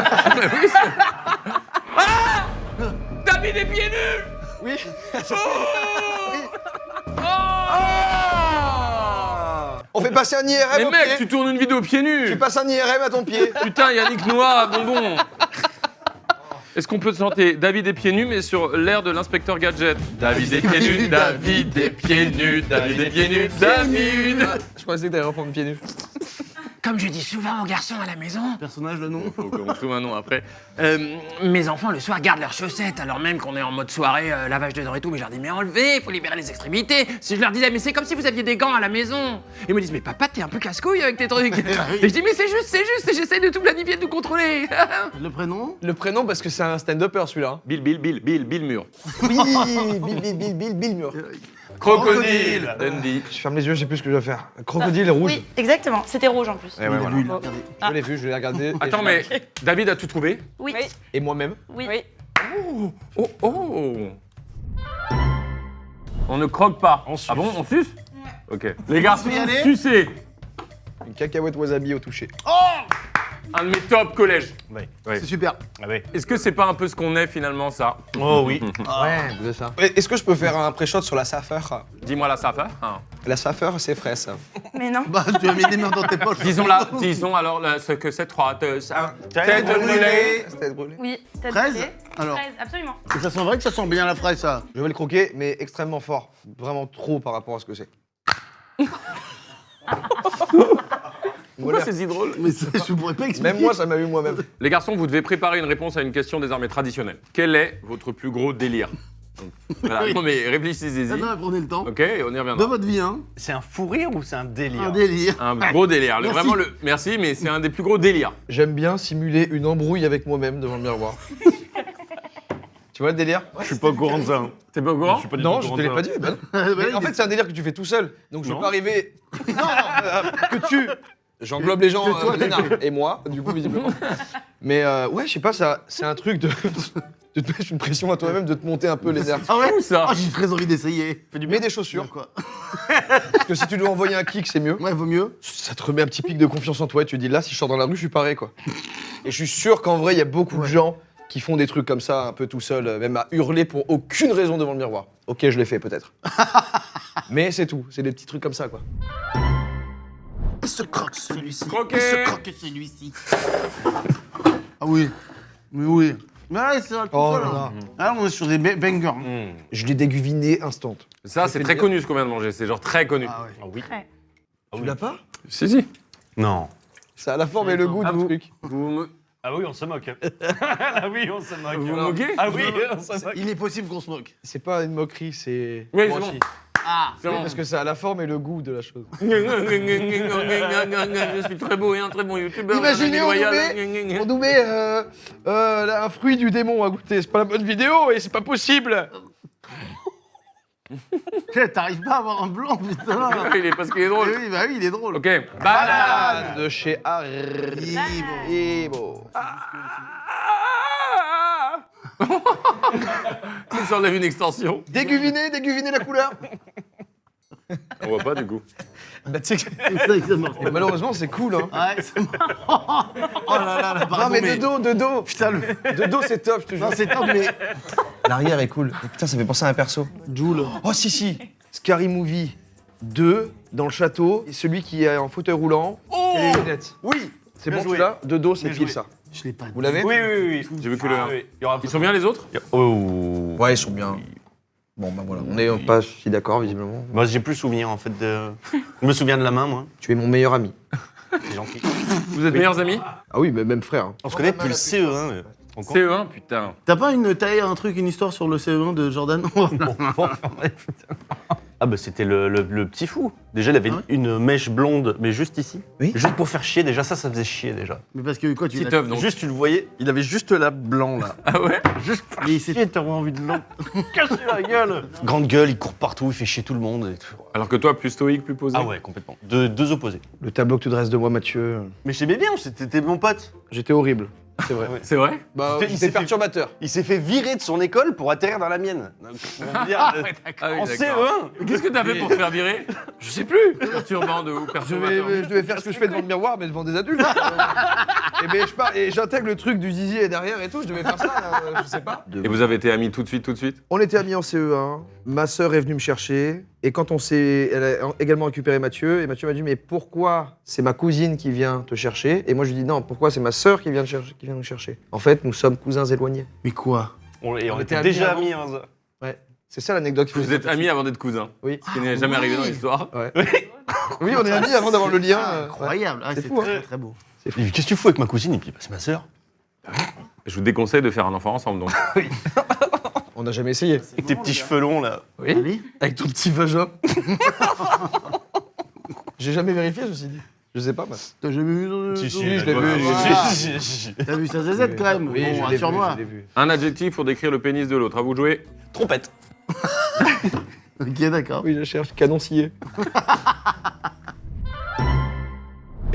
David est pieds nus. Oui. On fait passer un IRM Mais au mec, pied. tu tournes une vidéo pieds nus. Tu passes un IRM à ton pied. Putain, Yannick Noir à bonbon. Est-ce qu'on peut chanter David est pieds nus, mais sur l'air de l'inspecteur Gadget? David est pieds nus, David est pieds nus, David est pieds nus, David. Je pensais que t'allais reprendre pieds nus. Comme je dis souvent aux garçons à la maison, Personnage, le nom. Faut qu'on trouve un nom après. mes enfants le soir gardent leurs chaussettes, alors même qu'on est en mode soirée, lavage de dents et tout, mais je leur dis mais enlevez, faut libérer les extrémités. Si je leur disais mais c'est comme si vous aviez des gants à la maison. Ils me disent mais papa t'es un peu casse-couille avec tes trucs. Et je dis mais c'est juste, et j'essaie de tout planifier, de tout contrôler. Le prénom? Le prénom parce que c'est un stand-upper celui-là. Bill Mur. Oui, Bill Mur. Crocodile. Dundee. Je ferme les yeux, je sais plus ce que je dois faire. Un crocodile rouge. Oui, exactement. C'était rouge en plus. Eh ouais, voilà. Lui, il a regardé. Je l'ai vu, je l'ai regardé. et Attends, je- mais David a tout trouvé? Oui. Oui. Et moi-même. Oui. Oui. Oh. On ne croque pas. Ah bon, on suce? Ok. Les garçons, y aller sucez. Une cacahuète wasabi au toucher. Un de mes top collèges. Oui. C'est super. Ah oui. Est-ce que c'est pas un peu ce qu'on est finalement, ça? Oh oui. Ouais, vous ça. Est-ce que je peux faire un pré-shot sur la Safer? Dis-moi là, ça fait. Hein. La Safer, c'est frais ça. Mais non. Bah, tu as mis des mains dans tes poches. Disons alors ce que c'est 3, 2, 1. Tête brûlée. Tête brûlée. Oui. tête Fraise brûlée. Alors. Fraise, absolument. Et ça sent vrai que ça sent bien la fraise, ça. Je vais le croquer, mais extrêmement fort. Vraiment trop par rapport à ce que c'est. Pourquoi c'est si drôle? Mais ça, je pourrais pas expliquer. Même moi, ça m'a eu moi-même. Les garçons, vous devez préparer une réponse à une question désormais traditionnelle. Quel est votre plus gros délire? Donc, voilà. Oui. Non mais réfléchissez-y. Ah non, prenez le temps. Ok, et on y De reviendra. votre vie, hein. C'est un fou rire ou c'est un délire? Un délire. Un gros délire. Merci. Vraiment le. Merci, mais c'est un des plus gros délires. J'aime bien simuler une embrouille avec moi-même devant le miroir. Tu vois le délire? Je suis pas au courant de ça. T'es pas au courant? Je suis pas du Non, tout je au te l'ai courant pas de dit. bah non. Bah, Mais en il fait, c'est un délire que tu fais tout seul. Donc je Non. peux pas arriver. Non, que tu. J'englobe les gens, Lénard et moi, du coup, visiblement. Mais ouais, je sais pas, ça, c'est un truc de te mettre une pression à toi-même, de te monter un peu les nerfs. Ah ouais? Où ça? Ah, j'ai très envie d'essayer. Mets des chaussures, Quoi? parce que si tu dois envoyer un kick, c'est mieux. Ouais, vaut mieux. Ça te remet un petit pic de confiance en toi et tu te dis là, si je sors dans la rue, je suis paré, quoi. Et je suis sûr qu'en vrai, il y a beaucoup de gens qui font des trucs comme ça, un peu tout seul, même à hurler pour aucune raison devant le miroir. Ok, je l'ai fait peut-être. Mais c'est tout, c'est des petits trucs comme ça, quoi. Il se croque celui-ci. Croqué. Il se croque celui-ci. Ah oui. Mais oui. Mais ouais, c'est un Oh truc, là là. là. Là, on est sur des bangers. Je l'ai déguviné instant. Ça, c'est fait très le connu ce qu'on vient de manger. C'est genre très connu. Ah ouais. Ah oui. Ouais. Tu l'as pas? Si. Non. Ça a la forme et le goût Ah, du vous- truc. Vous me. Ah oui, on se moque. Ah oui, on se moque. Vous vous moquez? Ah oui, on se moque. Il est possible qu'on se moque. C'est pas une moquerie, c'est. Oui, Moi c'est aussi. bon. C'est Oui, bon. parce que ça a la forme et le goût de la chose. Je suis très beau et un très bon youtubeur. Imaginez, on nous met un fruit du démon à goûter. C'est pas la bonne vidéo et c'est pas possible. T'arrives pas à avoir un blanc, putain. Il est parce qu'il est drôle. Oui, bah oui, il est drôle. Ok. Balade. De chez Haribo. Il s'enlève une extension. Déguviner la couleur. On voit pas du coup. Bah, tu sais que- C'est ça que ça marche. malheureusement, c'est cool, hein. Ouais, c'est marrant. Oh là là, là, Non, mais de dos. Putain, De dos, c'est top, je te jure. Non, c'est top, mais. L'arrière est cool. Putain, ça fait penser à un perso. Joule. Oh, si. Scary Movie 2, dans le château. Et celui qui est en fauteuil roulant. Qui a les lunettes. Oui. C'est Bien bon, joué. celui-là. De dos, c'est Bien pile joué. ça. Je l'ai pas. Vous l'avez? Oui, oui, oui. J'ai vu que le 1. Oui. Il y aura Ils sont bien les autres? Oh. Ouais, ils sont bien. Bon, bah voilà, on n'est pas si d'accord, visiblement. Moi, j'ai plus souvenir en fait de. Je me souviens de la main, moi. Tu es mon meilleur ami. C'est gentil. Vous êtes meilleurs amis? Ah oui, mais même frère. On se connaît depuis le CE1. mais- Encore CE1, putain. T'as pas une histoire sur le CE1 de Jordan? Ah bah c'était le petit fou. Déjà, il avait Ah ouais une mèche blonde, mais juste ici. Oui. Juste pour faire chier, déjà ça faisait chier déjà. Mais parce que quoi, tu Petite l'as. œuvre donc. Juste, tu le voyais, il avait juste la blanc là. Ah ouais? Juste pour Mais faire c'est- chier, t'aurais envie de casser la gueule. Grande gueule, il court partout, il fait chier tout le monde et tout. Alors que toi, plus stoïque, plus posé? Ah ouais, complètement. Deux opposés. Le tableau que tu dresses de moi, Mathieu, Mais j'aimais bien, t'étais mon pote. j'étais horrible. C'est vrai. C'est vrai? Bah, Il s'est c'était fait- perturbateur. Il s'est fait virer de son école pour atterrir dans la mienne. Donc, on va dire, Ah oui, en d'accord. CE1. Mais qu'est-ce que t'as fait pour te faire virer? Je sais plus. Perturbant de ou Je perturbateur? devais faire ce que je fais devant le miroir, mais devant des adultes. et ben, je pars et j'intègre le truc du zizi et derrière et tout. Je devais faire ça, là, je sais pas. Et vous avez été amis tout de suite, tout de suite? On était amis en CE1. Ma sœur est venue me chercher. Et quand elle a également récupéré Mathieu. Et Mathieu m'a dit, mais pourquoi c'est ma cousine qui vient te chercher? Et moi, je lui dis, non, pourquoi c'est ma sœur qui vient nous chercher? En fait, nous sommes cousins éloignés. Mais quoi? On était était amis déjà avant. amis. Hein, ça. C'est ça l'anecdote. qu'il faut Vous êtes dire. amis avant d'être cousins? Oui. Ce qui n'est jamais arrivé dans l'histoire. Ouais. Oui, on est amis avant d'avoir le lien. ouais. Incroyable. Ah, C'est c'est fou, très, hein. très beau. Il dit, qu'est-ce que tu fous avec ma cousine? Et puis, bah, c'est ma sœur. Je vous déconseille de faire un enfant ensemble donc. On n'a jamais essayé. Avec tes petits cheveux longs là. Allez. Avec ton petit vagin. J'ai jamais vérifié, ceci dit. Je sais pas, moi. T'as jamais vu dans le. Si, si, je l'ai vu, Ah. Si. T'as vu sa ZZ quand même? Oui, Bon, je l'ai vu, rassure-moi. je l'ai vu. Un adjectif pour décrire le pénis de l'autre. À vous de jouer. Trompette. Ok, d'accord. Oui, je cherche canoncier.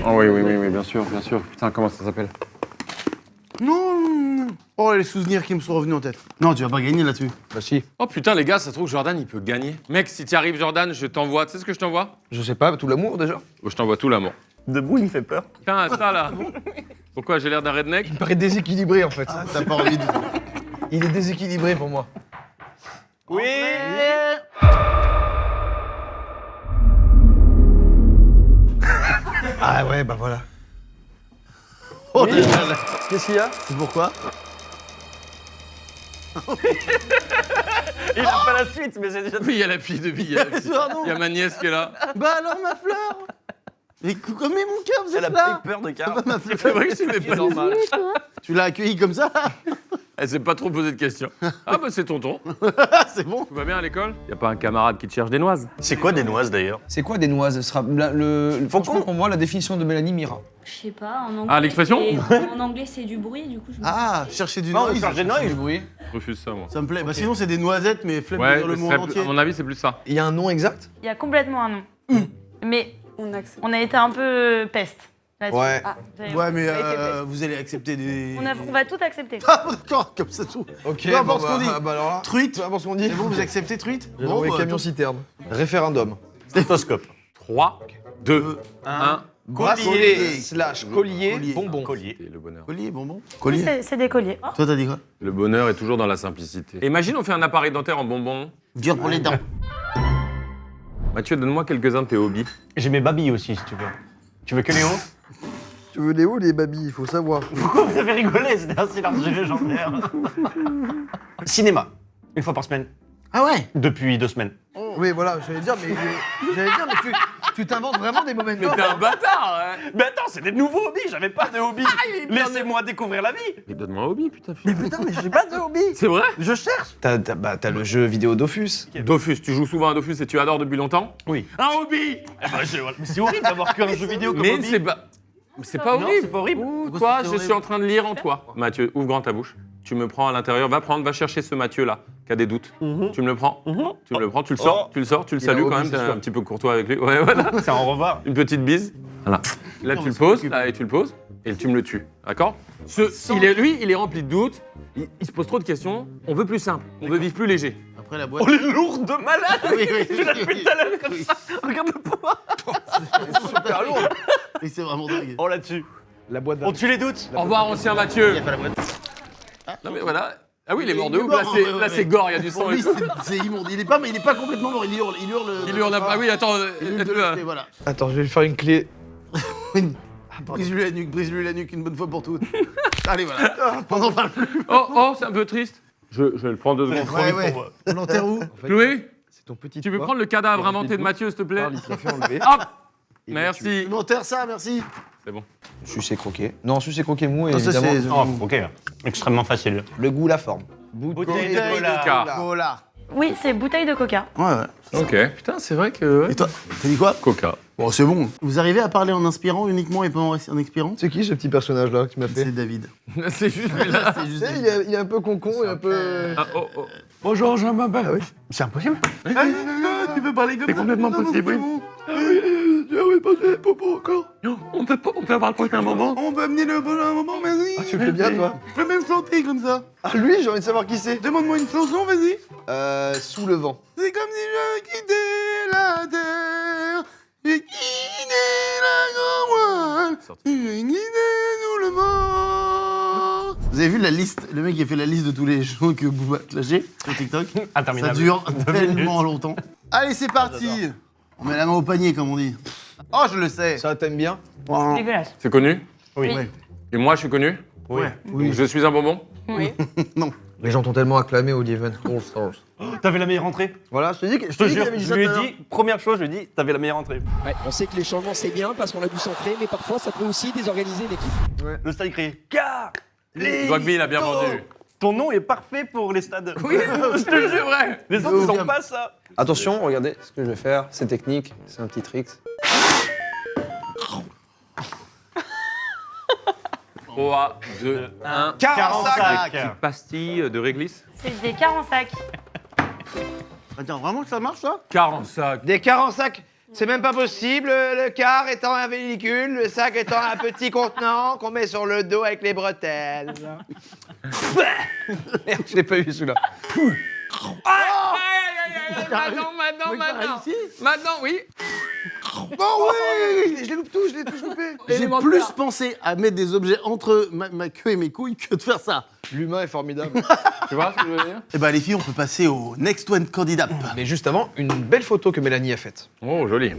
Oh oui, bien sûr. Putain, comment ça s'appelle? Non. Oh, les souvenirs qui me sont revenus en tête. Non, tu vas pas gagner là-dessus. Bah si. Oh putain, les gars, ça se trouve Jordan, il peut gagner. Mec, si t'y arrives, Jordan, je t'envoie. Tu sais ce que je t'envoie? Je sais pas, tout l'amour déjà. Oh, je t'envoie tout l'amour. Debout, il me fait peur. Putain, ça là. Pourquoi j'ai l'air d'un redneck? Il me paraît déséquilibré en fait. T'as pas envie de. Il est déséquilibré pour moi. Oui. Ah ouais, bah voilà. Oh, Qu'est-ce qu'il y a? c'est pourquoi? Il a pas la suite, mais c'est déjà. Oui, il y a la fille de vie. Il y a la fille. Pardon. Il y a ma nièce qui est là. Bah alors, ma fleur. Mais comme mon cœur, vous Elle êtes a là. pris peur de car. Ma fleur. C'est vrai que c'est pas normal. Tu l'as accueilli comme ça? Elle s'est pas trop posé de questions. Ah bah c'est tonton. C'est bon. Tout va bien à l'école? Y a pas un camarade qui te cherche des noises? C'est quoi des noises d'ailleurs? C'est quoi des noises? Ce sera franchement, pour moi, la définition de Mélanie Mira. Je sais pas, en anglais. Ah, l'expression En anglais, c'est du bruit, du coup, je me Ah, chercher du Non, noise. on cherche des noise. bruit. Je refuse ça, moi. Ça me plaît. Bah sinon, c'est des noisettes, mais flemme de Ouais, dire le ce mot serait en plus- entier. à mon avis, c'est plus ça. Il y a un nom exact? Il y a complètement un nom. Mais On accepte. on a été un peu peste là-dessus. Ouais. Ah, vous avez- Ouais, mais on a été peste. vous allez accepter des. On va tout accepter. Ah, d'accord, comme ça tout. Ok, Peu importe ce qu'on dit. Bah alors là, Truite. peu importe ce qu'on dit. C'est bon, vous acceptez truite? Bon, bah, camion citerne. Référendum. Stéthoscope. 3, 2, 1. Bracelet slash collier, Collier. bonbon. Collier. C'est le bonheur. Collier, bonbon. Oui, Collier. c'est des colliers. Oh, Toi, t'as dit quoi? Le bonheur est toujours dans la simplicité. Imagine, on fait un appareil dentaire en bonbons. Dur pour les dents. Mathieu, donne-moi quelques-uns de tes hobbies. J'ai mes babilles aussi, si tu veux. Tu veux que Léo? Tu veux les hauts, les babilles, il faut savoir. Pourquoi vous avez rigolé? C'était un silence légendaire. Cinéma. Une fois par semaine. Ah ouais? Depuis 2 semaines. Oui, voilà, j'allais dire, mais tu t'inventes vraiment des moments de Mais t'es un bâtard, hein. Mais attends, c'est des nouveaux hobbies, j'avais pas de hobby. Laissez-moi découvrir la vie. Mais donne-moi un hobby, putain. Mais putain, mais j'ai pas de hobby. C'est vrai? Je cherche. T'as le jeu vidéo Dofus. Dofus, tu joues souvent à Dofus et tu adores depuis longtemps? Oui. Un hobby! Mais c'est horrible d'avoir qu'un jeu vidéo comme Mais hobby. c'est pas. C'est pas Non, horrible. c'est pas horrible. Ouh, Pourquoi toi, c'est je horrible suis en train de lire en toi. Mathieu, ouvre grand ta bouche. Tu me prends à l'intérieur. Va chercher ce Mathieu-là, qui a des doutes. Tu me le prends. Tu me le prends, tu le sors, tu le sors, tu le Il a salues un quand hobby, même. T'es c'est un sûr. petit peu courtois avec lui. Ouais, voilà. C'est en revoir. Une petite bise. Voilà. Là, tu le poses, là, et tu le poses, et tu me le tues. D'accord? Lui, il est rempli de doutes. Il se pose trop de questions. On veut plus simple. On veut vivre plus léger. Après la boîte. Oh, les lourdes de malade. Oui, oui. Tu l'as depuis tout à l'heure comme ça. Regarde le poids. Super lourd. Et c'est vraiment dingue. Oh, là-dessus. La boîte On tue les doutes. Au revoir, ancien Mathieu. Il y a pas la boîte. Non, mais voilà. Ah oui, il est mort de Il est ouf. mort, Là, ouais, là, ouais. c'est gore, il y a du sang Pour et lui, tout. c'est immonde. Il est pas complètement mort. Il hurle. Il lui en a pas. Ah oui, attends. Il hurle de aide-le, hein. l'esprit, voilà. Attends, je vais lui faire une clé. Brise-lui la nuque une bonne fois pour toutes. Allez, voilà. On n'en parle plus. Oh, c'est un peu triste. Je vais le prendre 2 secondes. Ouais. On l'enterre où? Chloé, C'est ton petit tu peux doigt. prendre le cadavre Il inventé de remplit Mathieu, s'il te plaît? Il te l'a fait enlever. Hop. Et Merci. On enterre ça, merci. C'est bon. Sucé croqué. Non, sucé croqué mou et Ah, ça, évidemment c'est- Oh, ok. Extrêmement facile. le goût, la forme. Bouteille de cola. Cola. Oui, c'est bouteille de coca. Ouais. Ok. Putain, c'est vrai que. Et toi, t'as dit quoi? Coca. Bon, c'est bon. Vous arrivez à parler en inspirant uniquement et pas en expirant? C'est qui ce petit personnage là que tu m'as fait? C'est David. C'est juste là. C'est Tu juste sais, David. il est un peu concon et un peu. Ah, oh. Bonjour, je m'appelle. Ah oui. C'est impossible. Tu peux parler comme ça? C'est complètement possible, oui. On peut avoir le prochain moment. On peut amener le bon moment, vas-y. Ah, tu le fais bien toi? Je peux même chanter comme ça. Ah, lui, j'ai envie de savoir qui c'est. Demande-moi une chanson, vas-y. Sous le vent. C'est comme si je quittais la terre. J'ai quitté la grand voile. J'ai quitté sous le vent. Vous avez vu la liste, le mec qui a fait la liste de tous les gens que Booba a clashés sur TikTok? Ça Interminable. dure tellement longtemps. Allez, c'est parti. On met la main au panier, comme on dit. Oh, je le sais. Ça t'aime bien? Dégueulasse. C'est connu? Oui. Ouais. Et moi, je suis connu? Ouais. Donc, je suis un bonbon? Oui. Les gens t'ont tellement acclamé Oliven. All Stars. T'avais la meilleure entrée. Voilà, je te dis que Je te qu'il jure, avait dit je ça lui ai tout à l'heure. dit, première chose, je lui ai dit, t'avais la meilleure entrée. Ouais, on sait que les changements c'est bien parce qu'on a dû s'entraîner, mais parfois ça peut aussi désorganiser l'équipe. Le stade crié. Car Rugby, il a bien vendu. ton nom est parfait pour les stades. Oui, je te jure, vrai. Les autres, ils ont pas ça. Attention, regardez ce que je vais faire. C'est technique, c'est un petit trick. 3, 2, 1. 45. Petite pastille de réglisse. C'est des 45. Attends, vraiment que ça marche, ça? 45. Des 45, c'est même pas possible. Le car étant un véhicule, le sac étant un petit contenant qu'on met sur le dos avec les bretelles. Merde, je l'ai pas eu celui-là. Maintenant, oui. Oh oui. Je les loupe tous, je les tous loupés. J'ai Élémentaire. plus pensé à mettre des objets entre ma queue et mes couilles que de faire ça. L'humain est formidable. Tu vois ce que je veux dire? Eh ben les filles, on peut passer au next one candidat. Mais juste avant, une belle photo que Mélanie a faite. Oh, joli.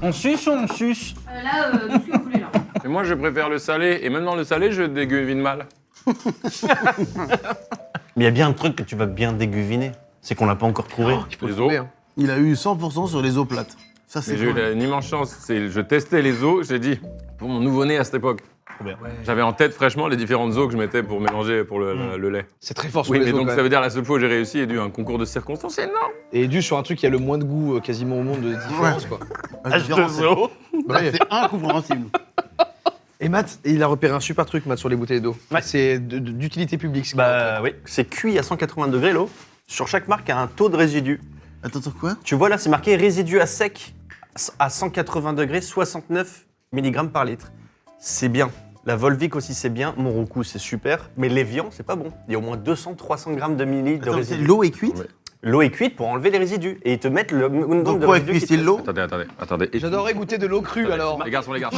On suce ou on suce? Là, tout ce que vous voulez là. Et moi, je préfère le salé. Et même dans le salé, je déguvine mal. Mais il y a bien un truc que tu vas bien déguviner. C'est qu'on l'a pas encore trouvé. Il faut Les le trouver, os. hein. Il a eu 100% sur les eaux plates. Ça, c'est Mais j'ai eu cool. une immense chance. Je testais les os, j'ai dit, pour mon nouveau-né à cette époque. Trop bien. J'avais en tête fraîchement les différentes os que je mettais pour mélanger pour le lait. C'est très fort sur Oui, les mais os, donc quand ça même. veut dire la seule fois où j'ai réussi est dû à un concours de circonstances énorme. Et dû sur un truc qui a le moins de goût quasiment au monde de différence, quoi. La différence, c'est- H2O. là, c'est incompréhensible. Et Matt, il a repéré un super truc, Matt, sur les bouteilles d'eau. Ouais. C'est d'utilité publique. ce qu'il a Bah oui, c'est cuit à 180 degrés l'eau. Sur chaque marque, il y a un taux de résidu. Attends, quoi? Tu vois là, c'est marqué résidu à sec à 180 degrés, 69 mg par litre. C'est bien. La Volvic aussi, c'est bien. Monroucou, c'est super. Mais l'Evian, c'est pas bon. Il y a au moins 200-300 grammes de millilitres de Attends, résidus. l'eau est cuite? Ouais. L'eau est cuite pour enlever les résidus. Et ils te mettent le nombre Donc de quoi, résidus. cuit, qui c'est te l'eau? Attendez. Et- J'adorerais goûter de l'eau crue, Attendez. alors. Les garçons. Les garçons.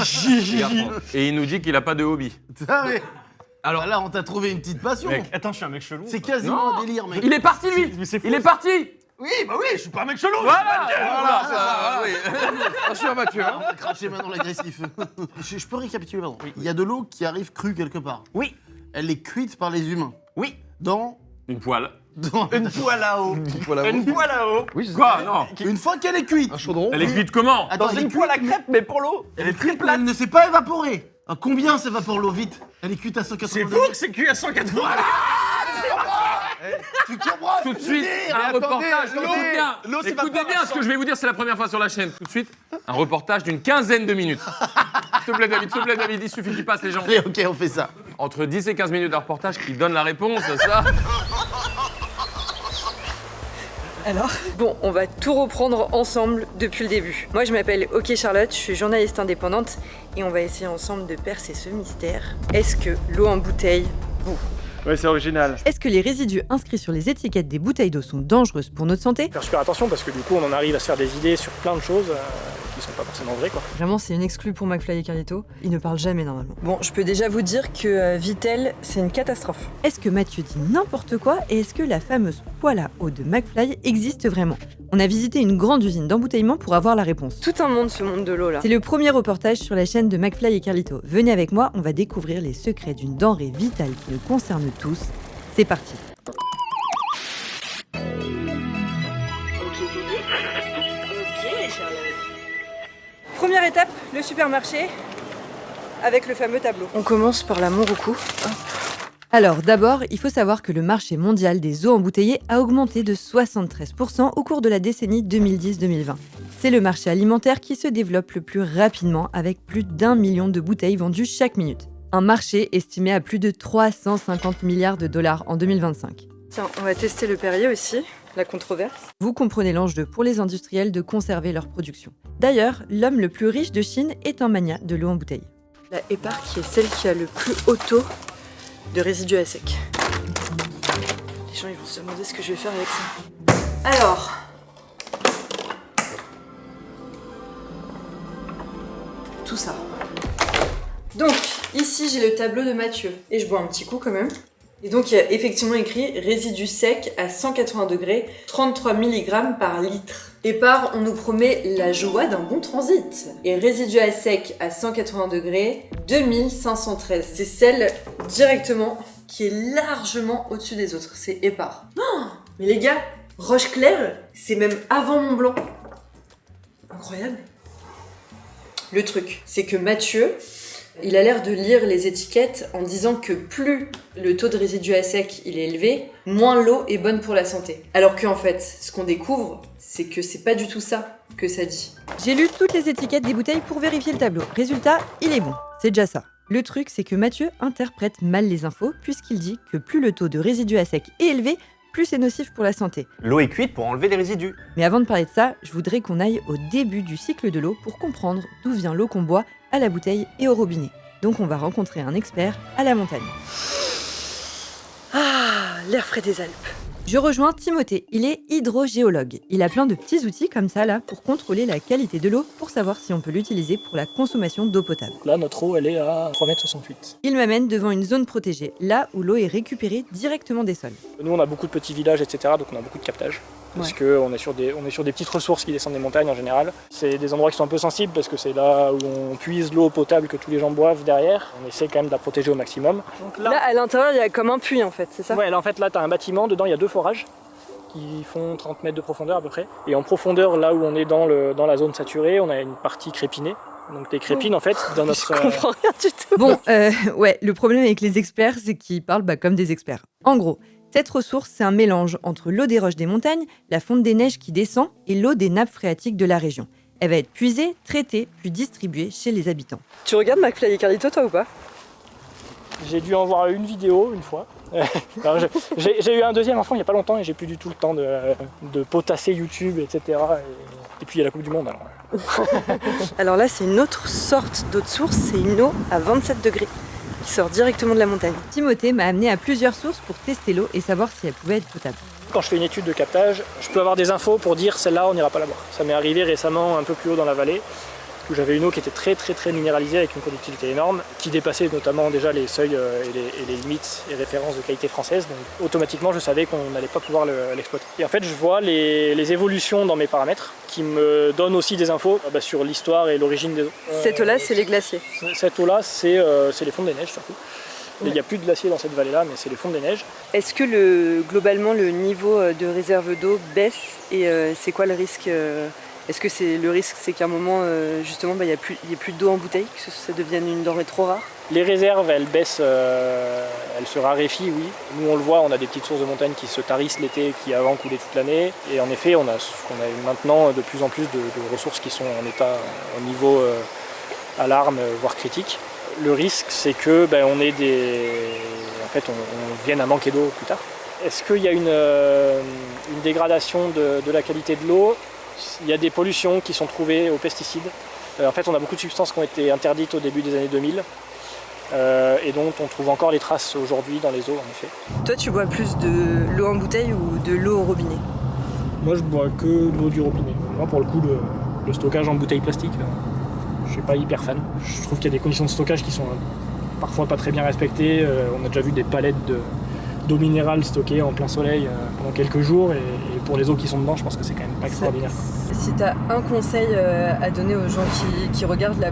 Et il nous dit qu'il a pas de hobby. Ah, mais... Alors là, on t'a trouvé une petite passion. Mec, attends, je suis un mec chelou. C'est quasiment un délire, mec. Il est parti, lui. Mais c'est faux. Il est parti. Oui, bah oui, je suis pas un mec chelou. Voilà. Voilà, c'est ça, oui. Attention, Mathieu. Hein. Cracher maintenant l'agressif. Je peux récapituler, pardon. Il y a de l'eau qui arrive crue quelque part. Oui, Elle est cuite par les humains. oui. Dans... Une poêle. Une poêle à eau. Voilà. Une poêle à eau. Oui, c'est Quoi? Non. Une fois qu'elle est cuite. un chaudron. Elle est cuite comment? Attends, Dans elle est une cuite, poêle à mais- crêpes, mais pour l'eau. Elle est cuite, mais elle ne s'est pas évaporée. À combien s'évapore l'eau vite? Elle est cuite à 180 C'est degrés. fou que c'est cuit à 180. Tu comprends Tout de suite, un reportage. Écoutez bien ce que je vais vous dire, c'est la première fois sur la chaîne. Tout de suite, un reportage d'une quinzaine de minutes. S'il te plaît, David, il suffit qu'il passe les gens. Allez, ok, on fait ça. Entre 10 et 15 minutes de reportage qui donne la réponse, ça. Alors, bon, on va tout reprendre ensemble depuis le début. Moi, je m'appelle Ok Charlotte, je suis journaliste indépendante et on va essayer ensemble de percer ce mystère. Est-ce que l'eau en bouteille boue? Ouais, c'est original. Est-ce que les résidus inscrits sur les étiquettes des bouteilles d'eau sont dangereuses pour notre santé? Faire super attention parce que du coup on en arrive à se faire des idées sur plein de choses qui sont pas forcément vraies quoi. Vraiment, c'est une exclue pour McFly et Carlito. Ils ne parlent jamais normalement. Bon, je peux déjà vous dire que Vitel, c'est une catastrophe. Est-ce que Mathieu dit n'importe quoi et est-ce que la fameuse poêle à eau de McFly existe vraiment? On a visité une grande usine d'embouteillement pour avoir la réponse. Tout un monde, ce monde de l'eau là. C'est le premier reportage sur la chaîne de McFly et Carlito. Venez avec moi, on va découvrir les secrets d'une denrée vitale qui nous concerne tous. C'est parti. Première étape, le supermarché avec le fameux tableau. On commence par la Monroucou. Alors d'abord, il faut savoir que le marché mondial des eaux embouteillées a augmenté de 73% au cours de la décennie 2010-2020. C'est le marché alimentaire qui se développe le plus rapidement avec plus d'1 million de bouteilles vendues chaque minute. Un marché estimé à plus de 350 milliards de dollars en 2025. Tiens, on va tester le Perrier aussi, la controverse. Vous comprenez l'enjeu pour les industriels de conserver leur production. D'ailleurs, l'homme le plus riche de Chine est un mania de l'eau en bouteille. La Hépar qui est celle qui a le plus haut taux de résidus à sec. Les gens ils vont se demander ce que je vais faire avec ça. Alors... tout ça. Donc, ici j'ai le tableau de Mathieu. Et je bois un petit coup quand même. Et donc il y a effectivement écrit résidus secs à 180 degrés, 33 mg par litre. Hépar, on nous promet la joie d'un bon transit. Et résidus à sec à 180 degrés, 2513. C'est celle directement qui est largement au-dessus des autres. C'est Hépar. Oh, mais les gars, Roche Claire, c'est même avant Mont Blanc. Incroyable. Le truc, c'est que Mathieu, il a l'air de lire les étiquettes en disant que plus le taux de résidus à sec il est élevé, moins l'eau est bonne pour la santé. Alors qu'en fait, ce qu'on découvre, c'est que c'est pas du tout ça que ça dit. J'ai lu toutes les étiquettes des bouteilles pour vérifier le tableau. Résultat, il est bon. C'est déjà ça. Le truc, c'est que Mathieu interprète mal les infos puisqu'il dit que plus le taux de résidus à sec est élevé, plus c'est nocif pour la santé. L'eau est cuite pour enlever les résidus. Mais avant de parler de ça, je voudrais qu'on aille au début du cycle de l'eau pour comprendre d'où vient l'eau qu'on boit à la bouteille et au robinet. Donc on va rencontrer un expert à la montagne. Ah, l'air frais des Alpes. Je rejoins Timothée, il est hydrogéologue. Il a plein de petits outils comme ça là pour contrôler la qualité de l'eau pour savoir si on peut l'utiliser pour la consommation d'eau potable. Là, notre eau, elle est à 3,68 m. Il m'amène devant une zone protégée, là où l'eau est récupérée directement des sols. Nous, on a beaucoup de petits villages, etc., donc on a beaucoup de captage. Parce qu'on est sur des petites ressources qui descendent des montagnes en général. C'est des endroits qui sont un peu sensibles parce que c'est là où on puise l'eau potable que tous les gens boivent derrière. On essaie quand même de la protéger au maximum. Donc là, à l'intérieur, il y a comme un puits en fait, c'est ça? Ouais, là en fait, là, tu as un bâtiment, dedans il y a 2 forages qui font 30 mètres de profondeur à peu près. Et en profondeur, là où on est dans la zone saturée, on a une partie crépinée. Donc des crépines en fait dans notre... Je comprends rien du tout. Bon, ouais, le problème avec les experts, c'est qu'ils parlent comme des experts. En gros, cette ressource, c'est un mélange entre l'eau des roches des montagnes, la fonte des neiges qui descend et l'eau des nappes phréatiques de la région. Elle va être puisée, traitée, puis distribuée chez les habitants. Tu regardes McFly et Carlito, toi, ou pas? J'ai dû en voir une vidéo une fois. J'ai eu un deuxième enfant il n'y a pas longtemps et j'ai plus du tout le temps de potasser YouTube, etc. Et puis il y a la Coupe du Monde. Alors là, c'est une autre sorte d'eau de source, c'est une eau à 27 degrés. Qui sort directement de la montagne. Timothée m'a amené à plusieurs sources pour tester l'eau et savoir si elle pouvait être potable. Quand je fais une étude de captage, je peux avoir des infos pour dire celle-là, on n'ira pas la boire. Ça m'est arrivé récemment un peu plus haut dans la vallée, où j'avais une eau qui était très minéralisée avec une conductivité énorme, qui dépassait notamment déjà les seuils et les limites et références de qualité française. Donc automatiquement, je savais qu'on n'allait pas pouvoir l'exploiter. Et en fait, je vois les évolutions dans mes paramètres qui me donnent aussi des infos sur l'histoire et l'origine des eaux. Cette eau-là, c'est les glaciers. Cette eau-là, c'est les fonds des neiges surtout. Il n'y a plus de glaciers dans cette vallée-là, mais c'est les fonds des neiges. Est-ce que globalement, le niveau de réserve d'eau baisse et c'est quoi le risque Est-ce que le risque, c'est qu'à un moment, justement, il n'y ait plus d'eau en bouteille, que ça devienne une denrée trop rare? Les réserves, elles baissent, elles se raréfient, oui. Nous, on le voit, on a des petites sources de montagne qui se tarissent l'été, qui avant coulaient toute l'année. Et en effet, on a maintenant de plus en plus de ressources qui sont en état, au niveau alarme, voire critique. Le risque, c'est que on vienne à manquer d'eau plus tard. Est-ce qu'il y a une dégradation de la qualité de l'eau? Il y a des pollutions qui sont trouvées aux pesticides. En fait, on a beaucoup de substances qui ont été interdites au début des années 2000 et dont on trouve encore les traces aujourd'hui dans les eaux, en effet. Toi, tu bois plus de l'eau en bouteille ou de l'eau au robinet? Moi, je bois que de l'eau du robinet. Moi, pour le coup, le stockage en bouteille plastique, je suis pas hyper fan. Je trouve qu'il y a des conditions de stockage qui sont parfois pas très bien respectées. On a déjà vu des palettes d'eau minérale stockée en plein soleil pendant quelques jours. Et pour les eaux qui sont dedans, je pense que c'est quand même pas extraordinaire. Si t'as un conseil à donner aux gens qui regardent là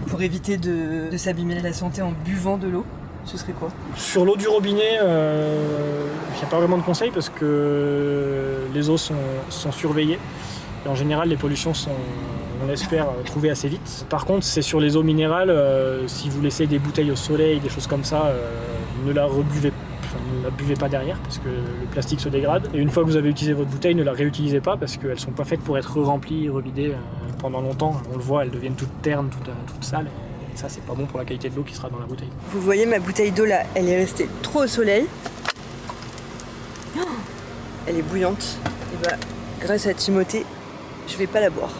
pour éviter de s'abîmer la santé en buvant de l'eau, ce serait quoi? Sur l'eau du robinet, il n'y a pas vraiment de conseils parce que les eaux sont surveillées. Et en général, les pollutions sont, on espère, trouvées assez vite. Par contre, c'est sur les eaux minérales, si vous laissez des bouteilles au soleil, des choses comme ça, ne la buvez pas derrière parce que le plastique se dégrade. Et une fois que vous avez utilisé votre bouteille, ne la réutilisez pas parce qu'elles ne sont pas faites pour être remplies, revidées pendant longtemps. On le voit, elles deviennent toutes ternes, toutes sales. Et ça, c'est pas bon pour la qualité de l'eau qui sera dans la bouteille. Vous voyez ma bouteille d'eau là, elle est restée trop au soleil. Oh, elle est bouillante. Et bah, grâce à Timothée, je vais pas la boire.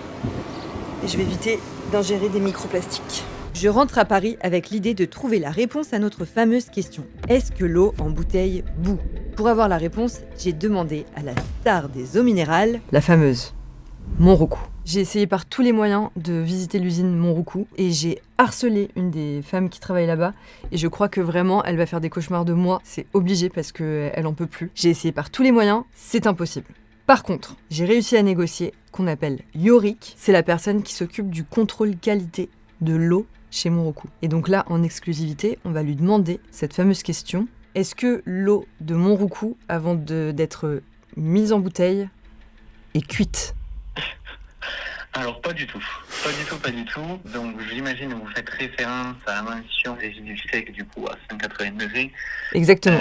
Et je vais éviter d'ingérer des microplastiques. Je rentre à Paris avec l'idée de trouver la réponse à notre fameuse question. Est-ce que l'eau en bouteille bout? Pour avoir la réponse, j'ai demandé à la star des eaux minérales, la fameuse Monroucou. J'ai essayé par tous les moyens de visiter l'usine Monroucou et j'ai harcelé une des femmes qui travaille là-bas et je crois que vraiment elle va faire des cauchemars de moi, c'est obligé parce qu'elle en peut plus. J'ai essayé par tous les moyens, c'est impossible. Par contre, j'ai réussi à négocier qu'on appelle Yorick, c'est la personne qui s'occupe du contrôle qualité de l'eau chez Monroucou. Et donc là, en exclusivité, on va lui demander cette fameuse question. Est-ce que l'eau de Monroucou, avant d'être mise en bouteille, est cuite? Alors pas du tout. Donc j'imagine que vous faites référence à la mention résidu sec du coup à 180 degrés. Exactement.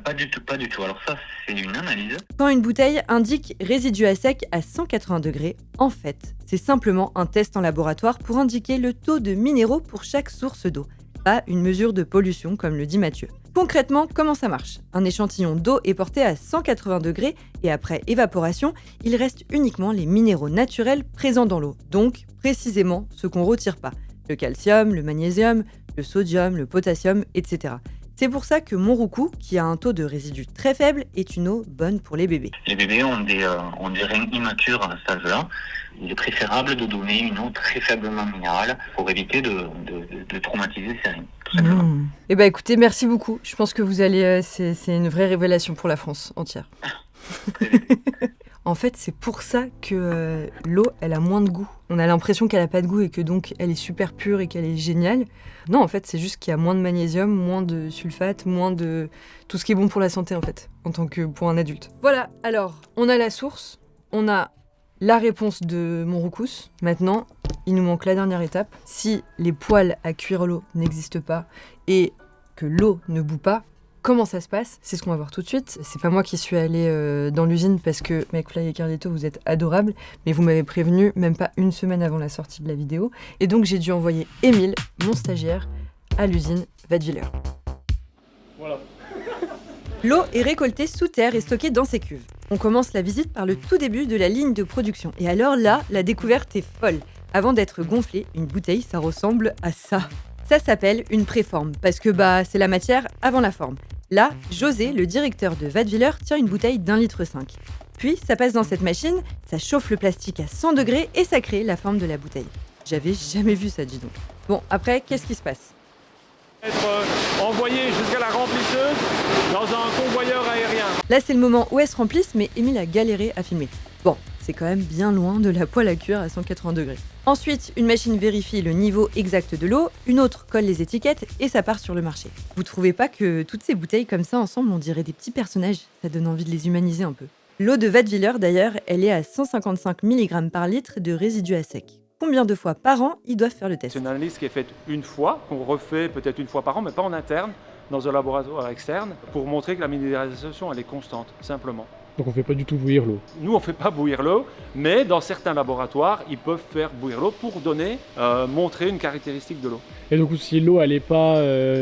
Pas du tout. Alors ça c'est une analyse. Quand une bouteille indique résidu à sec à 180 degrés, en fait, c'est simplement un test en laboratoire pour indiquer le taux de minéraux pour chaque source d'eau. Pas une mesure de pollution comme le dit Mathieu. Concrètement, comment ça marche? Un échantillon d'eau est porté à 180 degrés et après évaporation, il reste uniquement les minéraux naturels présents dans l'eau. Donc, précisément, ce qu'on retire pas. Le calcium, le magnésium, le sodium, le potassium, etc. C'est pour ça que Monroucou, qui a un taux de résidus très faible, est une eau bonne pour les bébés. Les bébés ont des reins immatures à cet âge-là. Il est préférable de donner une eau très faiblement minérale pour éviter de traumatiser ces reins. Eh ben écoutez, merci beaucoup. Je pense que vous allez, c'est une vraie révélation pour la France entière. En fait, c'est pour ça que l'eau, elle a moins de goût. On a l'impression qu'elle a pas de goût et que donc elle est super pure et qu'elle est géniale. Non, en fait, c'est juste qu'il y a moins de magnésium, moins de sulfate, moins de tout ce qui est bon pour la santé en fait, en tant que pour un adulte. Voilà. Alors, on a la source, on a la réponse de Monroucou. Maintenant, il nous manque la dernière étape. Si les poêles à cuire l'eau n'existent pas et que l'eau ne bout pas, comment ça se passe? C'est ce qu'on va voir tout de suite. C'est pas moi qui suis allée dans l'usine parce que McFly et Carlito, vous êtes adorables, mais vous m'avez prévenu même pas une semaine avant la sortie de la vidéo. Et donc j'ai dû envoyer Émile, mon stagiaire, à l'usine Wattwiller. Voilà. L'eau est récoltée sous terre et stockée dans ces cuves. On commence la visite par le tout début de la ligne de production. Et alors là, la découverte est folle. Avant d'être gonflée, une bouteille, ça ressemble à ça. Ça s'appelle une préforme, parce que c'est la matière avant la forme. Là, José, le directeur de Wattwiller, tient une bouteille d'1,5 litre. Puis, ça passe dans cette machine, ça chauffe le plastique à 100 degrés et ça crée la forme de la bouteille. J'avais jamais vu ça, dis donc. Bon, après, qu'est-ce qui se passe? Être envoyé jusqu'à la remplisseuse dans un convoyeur aérien. Là, c'est le moment où elles se remplissent, mais Émile a galéré à filmer. Bon, c'est quand même bien loin de la poêle à cuire à 180 degrés. Ensuite, une machine vérifie le niveau exact de l'eau, une autre colle les étiquettes et ça part sur le marché. Vous trouvez pas que toutes ces bouteilles comme ça ensemble, on dirait des petits personnages? Ça donne envie de les humaniser un peu. L'eau de Wattwiller d'ailleurs, elle est à 155 mg par litre de résidus à sec. Combien de fois par an ils doivent faire le test? C'est une analyse qui est faite une fois, qu'on refait peut-être une fois par an, mais pas en interne, dans un laboratoire externe, pour montrer que la minéralisation elle est constante, simplement. Donc on ne fait pas du tout bouillir l'eau. Nous, on ne fait pas bouillir l'eau, mais dans certains laboratoires, ils peuvent faire bouillir l'eau pour montrer une caractéristique de l'eau. Et donc si l'eau elle n'est pas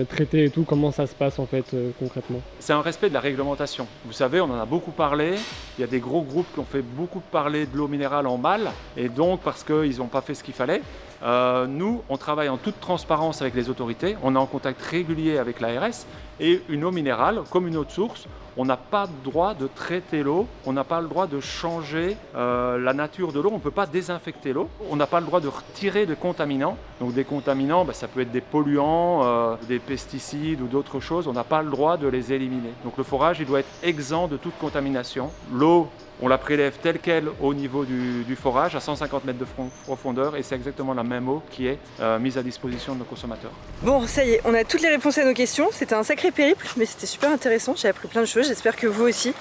traitée et tout, comment ça se passe en fait concrètement? C'est un respect de la réglementation. Vous savez, on en a beaucoup parlé. Il y a des gros groupes qui ont fait beaucoup parler de l'eau minérale en mal, et donc parce qu'ils n'ont pas fait ce qu'il fallait. Nous, on travaille en toute transparence avec les autorités, on est en contact régulier avec l'ARS, Et une eau minérale, comme une autre source, on n'a pas le droit de traiter l'eau, on n'a pas le droit de changer la nature de l'eau, on ne peut pas désinfecter l'eau, on n'a pas le droit de retirer des contaminants. Donc des contaminants, ça peut être des polluants, des pesticides ou d'autres choses, on n'a pas le droit de les éliminer. Donc le forage, il doit être exempt de toute contamination. L'eau, on la prélève telle qu'elle au niveau du forage, à 150 mètres de profondeur, et c'est exactement la même eau qui est mise à disposition de nos consommateurs. Bon, ça y est, on a toutes les réponses à nos questions. C'était un sacré périple, mais c'était super intéressant. J'ai appris plein de choses, j'espère que vous aussi.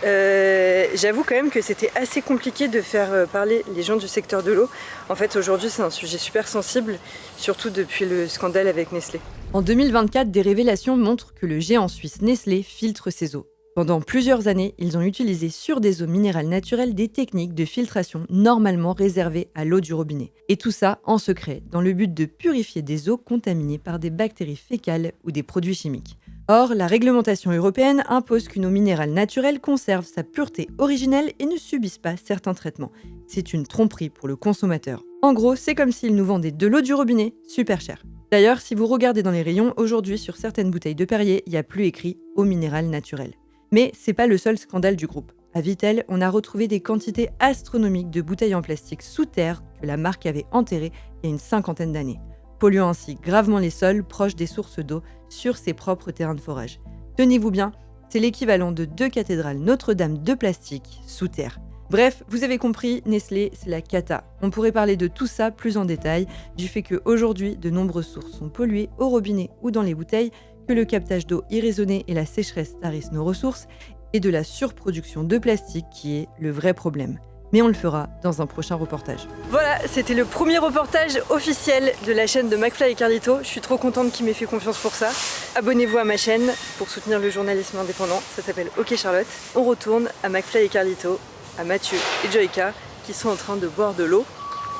J'avoue quand même que c'était assez compliqué de faire parler les gens du secteur de l'eau. En fait, aujourd'hui, c'est un sujet super sensible, surtout depuis le scandale avec Nestlé. En 2024, des révélations montrent que le géant suisse Nestlé filtre ses eaux. Pendant plusieurs années, ils ont utilisé sur des eaux minérales naturelles des techniques de filtration normalement réservées à l'eau du robinet. Et tout ça en secret, dans le but de purifier des eaux contaminées par des bactéries fécales ou des produits chimiques. Or, la réglementation européenne impose qu'une eau minérale naturelle conserve sa pureté originelle et ne subisse pas certains traitements. C'est une tromperie pour le consommateur. En gros, c'est comme s'ils nous vendaient de l'eau du robinet super cher. D'ailleurs, si vous regardez dans les rayons, aujourd'hui sur certaines bouteilles de Perrier, il n'y a plus écrit « eau minérale naturelle ». Mais c'est pas le seul scandale du groupe. À Vittel, on a retrouvé des quantités astronomiques de bouteilles en plastique sous terre que la marque avait enterrées il y a une 50aine d'années, polluant ainsi gravement les sols proches des sources d'eau sur ses propres terrains de forage. Tenez-vous bien, c'est l'équivalent de 2 cathédrales Notre-Dame de plastique sous terre. Bref, vous avez compris, Nestlé, c'est la cata. On pourrait parler de tout ça plus en détail, du fait qu'aujourd'hui, de nombreuses sources sont polluées au robinet ou dans les bouteilles, que le captage d'eau irraisonné et la sécheresse tarissent nos ressources, et de la surproduction de plastique qui est le vrai problème. Mais on le fera dans un prochain reportage. Voilà, c'était le premier reportage officiel de la chaîne de McFly et Carlito. Je suis trop contente qu'il m'ait fait confiance pour ça. Abonnez-vous à ma chaîne pour soutenir le journalisme indépendant. Ça s'appelle OK Charlotte. On retourne à McFly et Carlito, à Mathieu et Joyka, qui sont en train de boire de l'eau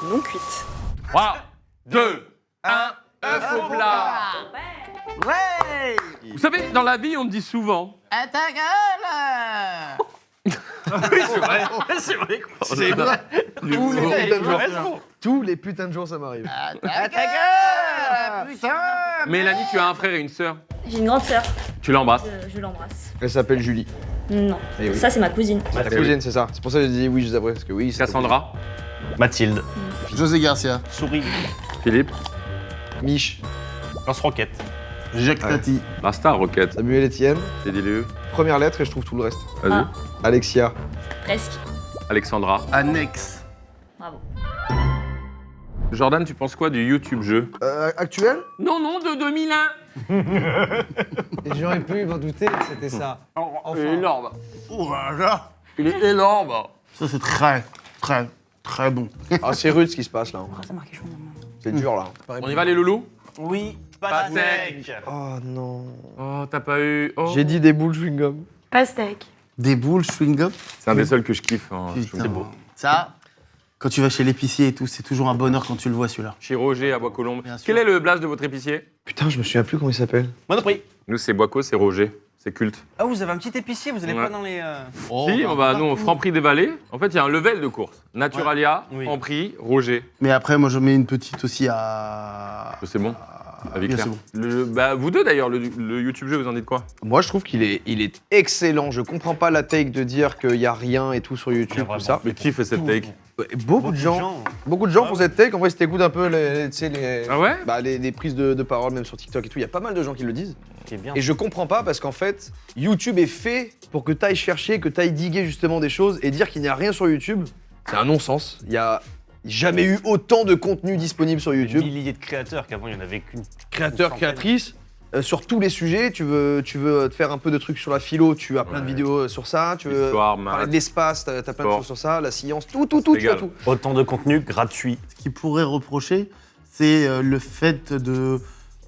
non cuite. 3, 2, 1, œuf au plat. Ouais. Vous savez, dans la vie, on me dit souvent... À ta gueule. Oui, c'est vrai. C'est vrai. C'est vrai. Tous les putains de jours, ça m'arrive. À ta gueule, putain. Mélanie, tu as un frère et une sœur. J'ai une grande sœur. Tu l'embrasses. Je l'embrasse. Elle s'appelle Julie. Non. Eh oui. Ça, c'est ma cousine. Ta cousine, c'est ça. C'est pour ça que j'ai dit oui juste après, parce que oui. Cassandra. Mathilde. José Garcia. Souris. Philippe. Mich. Lance-roquette. Jacques Tati. Basta, Roquette. Samuel Etienne. Teddy Léu. Première lettre et je trouve tout le reste. Vas-y. Ah. Alexia. Presque. Alexandra. Annexe. Bravo. Jordan, tu penses quoi du YouTube jeu? Actuel? Non, non, de 2001. Et j'aurais pu m'en douter que c'était ça. Il est énorme. Oh là. Il est énorme. Ça, c'est très, très, très bon. Ah, c'est rude ce qui se passe là. Ça marque chaud. C'est dur là. On y va les loulous? Oui. Pastèque. Oh non. Oh, t'as pas eu... Oh. J'ai dit des boules chewing-gum. Pastèque. Des boules chewing-gum. C'est un des seuls que je kiffe. Hein. Putain. C'est beau. Ça, quand tu vas chez l'épicier et tout, c'est toujours un bonheur quand tu le vois celui-là. Chez Roger à Bois-Colombes. Bien sûr. Quel est le blast de votre épicier? Putain, je me souviens plus comment il s'appelle. Monoprix. Nous, c'est Boisco, c'est Roger. C'est culte. Ah, vous avez un petit épicier, vous n'allez Ouais. pas dans les... Si, on va, nous, au Franprix des Vallées. En fait, il y a un level de course. Naturalia, Ouais. Oui. Franprix, Roger. Mais après, moi, je mets une petite aussi à... C'est bon. Avec bien, Claire. c'est bon. Bah, vous deux d'ailleurs, le YouTube jeu, vous en dites quoi? Moi, je trouve qu'il est excellent. Je comprends pas la take de dire qu'il y a rien et tout sur YouTube, tout ça. Mais qui fait cette take? Beaucoup de gens font cette take. En vrai, si t'écoutes un peu Ah ouais? les prises de parole, même sur TikTok et tout, il y a pas mal de gens qui le disent. C'est bien. Et je comprends pas parce qu'en fait, YouTube est fait pour que t'ailles chercher, que t'ailles diguer justement des choses et dire qu'il n'y a rien sur YouTube. C'est un non-sens. Il y a jamais eu autant de contenu disponible sur YouTube. Milliers de créateurs qu'avant, il n'y en avait qu'une. Créateurs, créatrices, sur tous les sujets. Tu veux te faire un peu de trucs sur la philo, tu as plein de vidéos sur ça. Tu veux Histoire, parler maths, de l'espace, t'as plein de sport. choses sur ça. La science, tout, tu as tout. Autant de contenu gratuit. Ce qu'il pourrait reprocher, c'est le fait de...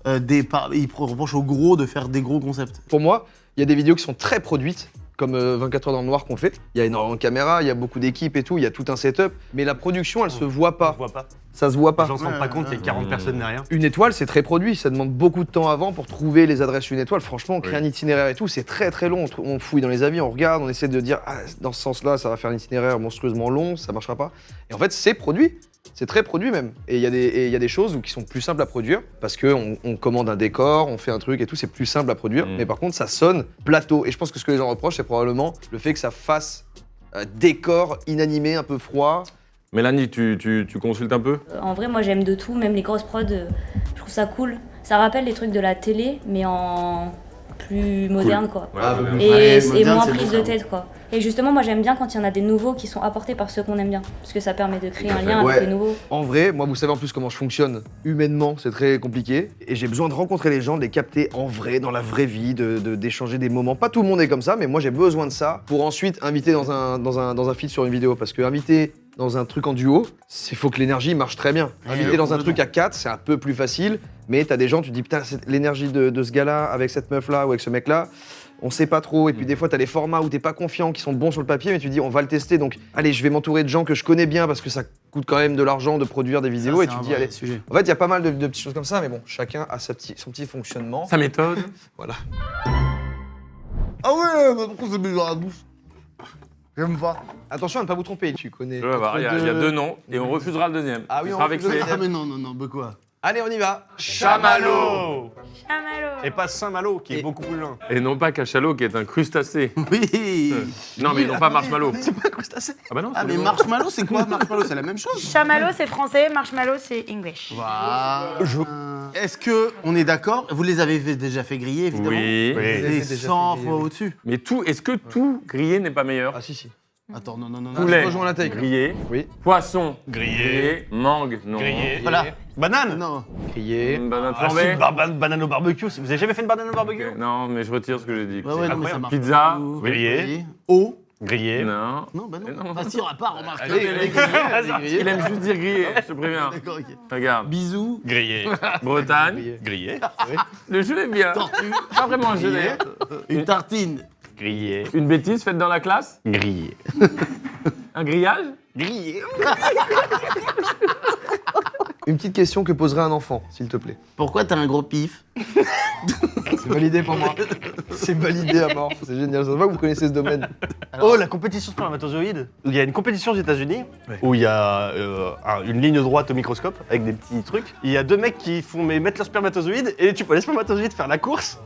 il reproche aux gros de faire des gros concepts. Pour moi, il y a des vidéos qui sont très produites, comme 24 heures dans le noir qu'on fait. Il y a énormément de caméras, il y a beaucoup d'équipes et tout, il y a tout un setup. Mais la production, elle se voit pas. On voit pas. Ça se voit pas. Les gens se rendent pas compte qu'il y a 40 personnes derrière. Une étoile, c'est très produit. Ça demande beaucoup de temps avant pour trouver les adresses d'une étoile. Franchement, créer Oui. un itinéraire et tout, c'est très très long. On fouille dans les avis, on regarde, on essaie de dire ah, dans ce sens-là, ça va faire un itinéraire monstrueusement long, ça marchera pas. Et en fait, c'est produit. C'est très produit même. Et il y a des choses qui sont plus simples à produire parce qu'on on commande un décor, on fait un truc et tout, c'est plus simple à produire. Mais par contre, ça sonne plateau. Et je pense que ce que les gens reprochent, c'est probablement le fait que ça fasse décor inanimé, un peu froid. Mélanie, tu consultes un peu? En vrai, moi j'aime de tout, même les grosses prods, je trouve ça cool. Ça rappelle les trucs de la télé, mais en plus moderne quoi. Ouais, Et moderne, moins c'est prise bon, de ça. tête quoi. Et justement, moi j'aime bien quand il y en a des nouveaux qui sont apportés par ceux qu'on aime bien, parce que ça permet de créer un lien Ouais. avec les nouveaux. En vrai, moi, vous savez en plus comment je fonctionne humainement, c'est très compliqué. Et j'ai besoin de rencontrer les gens, de les capter en vrai, dans la vraie vie, d'échanger des moments. Pas tout le monde est comme ça, mais moi, j'ai besoin de ça pour ensuite inviter dans un feed sur une vidéo. Parce que inviter dans un truc en duo, il faut que l'énergie marche très bien. Inviter dans un truc à 4, c'est un peu plus facile. Mais t'as des gens, tu te dis, putain, l'énergie de ce gars-là, avec cette meuf-là ou avec ce mec-là, on sait pas trop. Et puis des fois, t'as des formats où t'es pas confiant, qui sont bons sur le papier, mais tu dis, on va le tester. Donc, allez, je vais m'entourer de gens que je connais bien parce que ça coûte quand même de l'argent de produire des vidéos. Ça, Et c'est tu un dis, vrai allez. sujet. En fait, il y a pas mal de petites choses comme ça, mais bon, chacun a son petit fonctionnement. Sa méthode. Voilà. Ah ouais, mais pourquoi c'est bizarre à la bouche? J'aime pas. Attention à ne pas vous tromper, tu connais. Je vais voir, il y a 2 noms et on refusera le deuxième. Ah oui, Tu on seras refuse le vexé. deuxième. Ah mais non, bah quoi? Allez, on y va. Chamallow. Chamallow. Et pas Saint-Malo, qui est beaucoup plus loin. Et non pas cachalot qui est un crustacé. Oui. Non, mais non pas Attendez, marshmallow. C'est pas crustacé. Ah bah non, Ah c'est mais le- marshmallow, c'est quoi? Marshmallow, c'est la même chose. Chamallow, c'est français, marshmallow, c'est English. Voilà. Est-ce que on est d'accord? Vous les avez déjà fait griller, évidemment. Oui. C'est 100 fois au-dessus. Mais tout, est-ce que tout grillé n'est pas meilleur? Ah si. Attends, non. Poulet, je rejoins la taille. grillé. Oui. Poisson, Grillé. Mangue, non. Voilà. Banane. Non. Crier. Banane Ah, flambée. si, banane au barbecue. Vous avez jamais fait une banane au barbecue? Ok, non, mais je retire ce que j'ai dit. Bah ouais, non, mais ça marche. Pizza. pas. Grillé. Eau. Grillé. Non. Non, bah non. Non. Ah si, on va pas remarquer. Il aime juste dire grillé, je te préviens. D'accord, ok. Regarde. Bisous. Grillé. Bretagne. Grillé. Le jeu est bien. Tortue. Pas vraiment un jeu Grillé. d'ailleurs. Une tartine. Grillé. Une bêtise faite dans la classe. Grillé. Un grillage. Grillé. Une petite question que poserait un enfant, s'il te plaît. Pourquoi t'as un gros pif? C'est validé pour moi. C'est validé à mort. C'est génial. Ça se voit que vous connaissez ce domaine. Oh, la compétition spermatozoïde. Il y a une compétition aux États-Unis où il y a une ligne droite au microscope avec des petits trucs. Il y a 2 mecs qui font mettre leurs spermatozoïdes et tu peux les spermatozoïdes faire la course.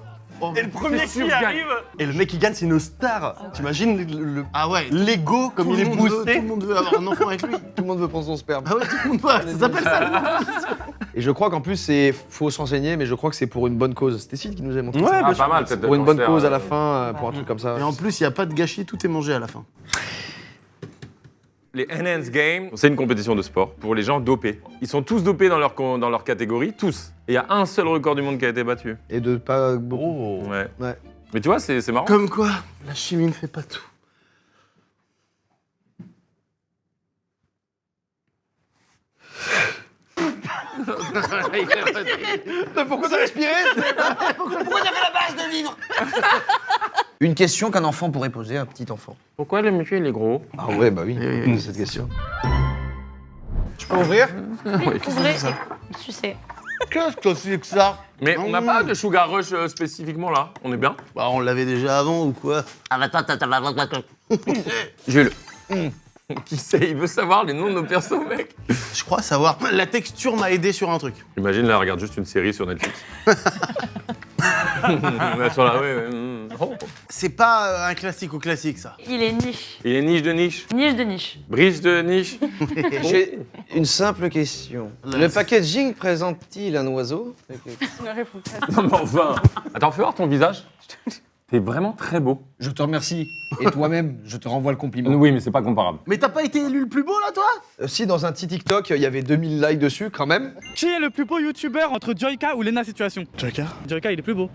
Et le premier c'est sûr, qui je gagne. arrive, et le mec qui gagne, c'est une star. T'imagines Ah ouais. l'ego comme Tout il le est monde veut- boosté. Tout le monde veut avoir un enfant avec lui. Tout le monde veut prendre son sperme. Ah ouais, tout le monde veut. Ça s'appelle ça. Et je crois qu'en plus, c'est faut se renseigner, mais je crois que c'est pour une bonne cause. C'était Sid qui nous avait montré Ouais, ça. bien Ah, pas mal, peut-être. Pour une bonne cancer, cause à la fin, pour un truc comme ça. Et en plus, il n'y a pas de gâchis, tout est mangé à la fin. Les Enhanced Games, c'est une compétition de sport pour les gens dopés. Ils sont tous dopés dans leur catégorie, tous. Et il y a un seul record du monde qui a été battu. Et de pas beaucoup. Oh. Ouais. Ouais. Mais tu vois, c'est marrant. Comme quoi, la chimie ne fait pas tout. Pourquoi t'as respiré? Pourquoi t'as fait la base de vivre? Une question qu'un enfant pourrait poser à un petit enfant. Pourquoi le monsieur il est gros? Ah ouais, bah oui, cette question. Je peux ouvrir? Ouvrez et sucez. Qu'est-ce que c'est que ça? Mais on n'a pas de Sugar Rush spécifiquement là, on est bien. Bah, on l'avait déjà avant ou quoi? Jules. Qui sait, il veut savoir les noms de nos persos, mec. Je crois savoir. La texture m'a aidé sur un truc. Imagine là, regarde juste une série sur Netflix. Sur la, oh. C'est pas un classique au classique, ça. Il est niche. Il est niche de niche. Niche de niche. Brise de niche. J'ai une simple question. Le packaging présente-t-il un oiseau? Ne réponds pas. Non mais enfin. Attends, fais voir ton visage. T'es vraiment très beau. Je te remercie. Et toi-même, je te renvoie le compliment. Oui, mais c'est pas comparable. Mais t'as pas été élu le plus beau, là, toi? Si, dans un petit TikTok, il y avait 2000 likes dessus, quand même. Qui est le plus beau youtubeur entre Joyka ou Lena Situation? Joyka. Joyka, il est plus beau.